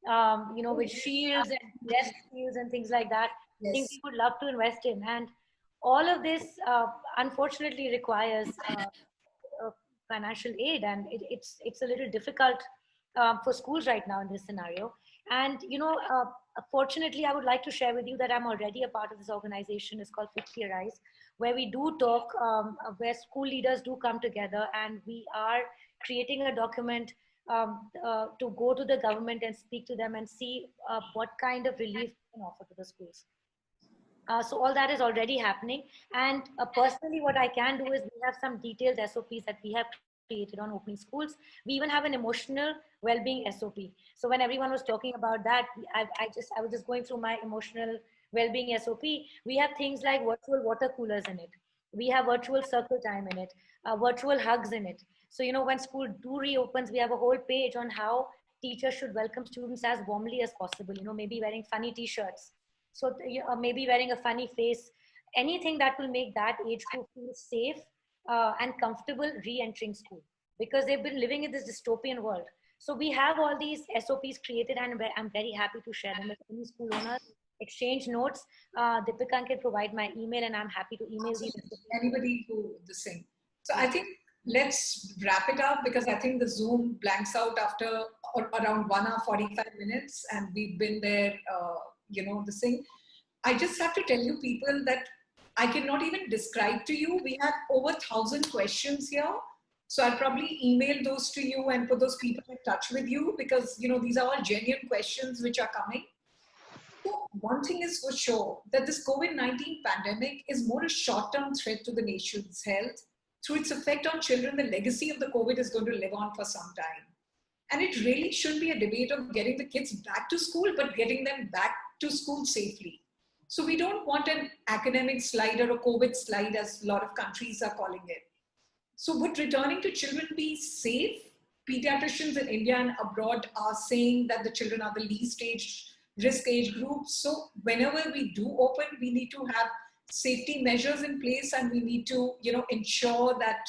Speaker 4: with shields and desk shields and things like that.
Speaker 1: Yes.
Speaker 4: Things we would love to invest in. And all of this, unfortunately, requires financial aid, and it's a little difficult for schools right now in this scenario. And fortunately, I would like to share with you that I'm already a part of this organization. It's called 50 Arise, where we do talk, where school leaders do come together, and we are creating a document to go to the government and speak to them and see what kind of relief we can offer to the schools. So all that is already happening. And personally, what I can do is we have some detailed SOPs that we have created on opening schools. We even have an emotional well-being SOP. So when everyone was talking about that, I was just going through my emotional well-being SOP. We have things like virtual water coolers in it. We have virtual circle time in it, virtual hugs in it. So, when school reopens, we have a whole page on how teachers should welcome students as warmly as possible, maybe wearing funny t-shirts. So maybe wearing a funny face, anything that will make that age group feel safe and comfortable re-entering school, because they've been living in this dystopian world. So we have all these SOPs created, and I'm very happy to share them with any school owners. Exchange notes. Deepika can provide my email, and I'm happy to email these.
Speaker 1: Anybody who the same. So I think let's wrap it up, because I think the Zoom blanks out after around 1 hour 45 minutes, and we've been there. The thing. I just have to tell you people that I cannot even describe to you. We have over 1,000 questions here. So I'll probably email those to you and put those people in touch with you, because, these are all genuine questions which are coming. So one thing is for sure, that this COVID-19 pandemic is more a short-term threat to the nation's health. Through its effect on children, the legacy of the COVID is going to live on for some time. And it really shouldn't be a debate of getting the kids back to school, but getting them back to school safely. So we don't want an academic slide or a COVID slide, as a lot of countries are calling it. So would returning to children be safe? Pediatricians in India and abroad are saying that the children are the least risk age group. So whenever we do open, we need to have safety measures in place, and we need to, ensure that,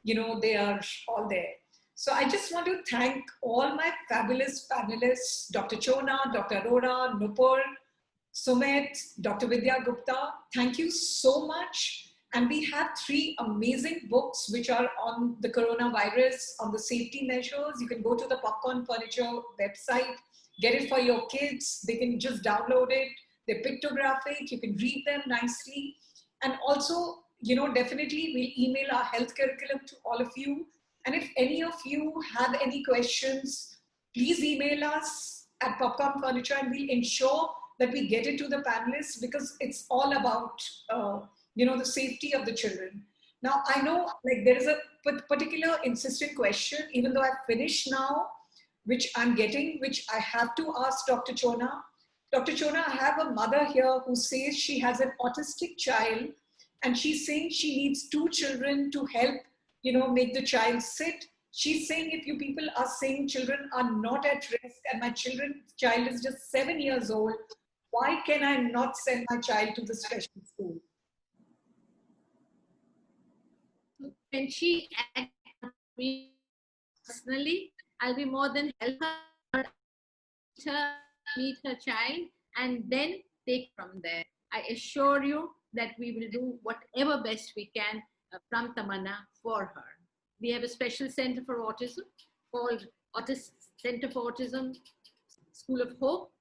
Speaker 1: they are all there. So I just want to thank all my fabulous panelists, Dr. Chona, Dr. Arora, Nupur, Sumit, Dr. Vidya Gupta. Thank you so much. And we have 3 amazing books which are on the coronavirus, on the safety measures. You can go to the Popcorn Furniture website, get it for your kids. They can just download it. They're pictographic. You can read them nicely. And also, definitely we'll email our health curriculum to all of you. And if any of you have any questions, please email us at Popcorn Furniture, and we'll ensure that we get it to the panelists, because it's all about, the safety of the children. Now, I know there is a particular insistent question, even though I've finished now, which I'm getting, which I have to ask Dr. Chona. Dr. Chona, I have a mother here who says she has an autistic child, and she's saying she needs 2 children to help, make the child sit. She's saying if you people are saying children are not at risk, and my child is just 7 years old, why can I not send my child to the special school?
Speaker 2: When she asks me personally, I'll be more than help her meet her child, and then take from there. I assure you that we will do whatever best we can from Tamanna for her. We have a special center for autism called Center for Autism School of Hope.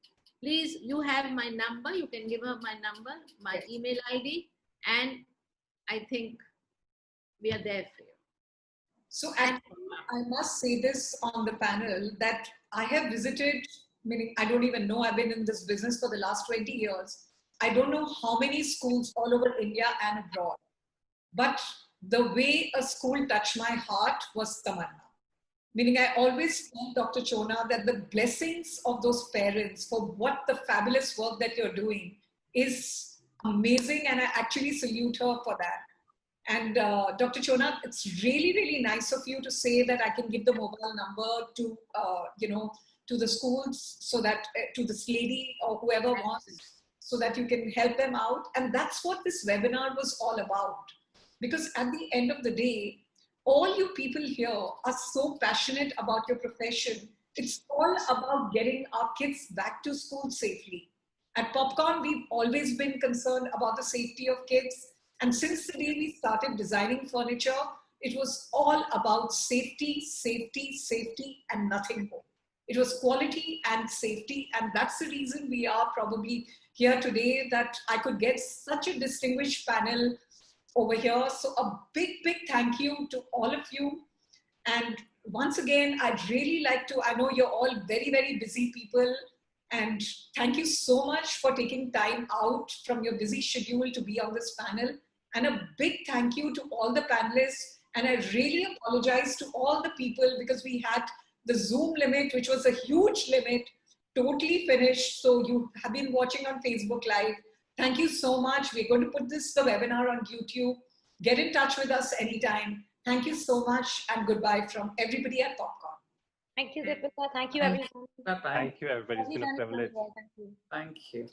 Speaker 2: Please, you have my number. You can give her my number, my email ID, and I think we are there for you.
Speaker 1: So I must say this on the panel, that I have visited, meaning I don't even know, I've been in this business for the last 20 years. I don't know how many schools all over India and abroad. But the way a school touched my heart was Tamanna. Meaning I always tell Dr. Chona that the blessings of those parents for what the fabulous work that you're doing is amazing, and I actually salute her for that. And Dr. Chona, it's really, really nice of you to say that I can give the mobile number to, to the schools, so that to this lady or whoever wants, so that you can help them out. And that's what this webinar was all about. Because at the end of the day, all you people here are so passionate about your profession. It's all about getting our kids back to school safely. At Popcorn, we've always been concerned about the safety of kids. And since the day we started designing furniture, it was all about safety, safety, safety, and nothing more. It was quality and safety. And that's the reason we are probably here today, that I could get such a distinguished panel over here. So a big, big thank you to all of you. And once again, I'd really like to, I know you're all very, very busy people, and thank you so much for taking time out from your busy schedule to be on this panel. And a big thank you to all the panelists. And I really apologize to all the people, because we had the Zoom limit, which was a huge limit, totally finished. So you have been watching on Facebook Live. Thank you so much. We're going to put the webinar on YouTube. Get in touch with us anytime. Thank you so much, and goodbye from everybody at Popcorn.
Speaker 4: Thank you, Deepika. Thank you, everyone.
Speaker 3: Bye-bye.
Speaker 5: Thank you, everybody. It's been a privilege.
Speaker 4: Thank you.
Speaker 3: Thank you.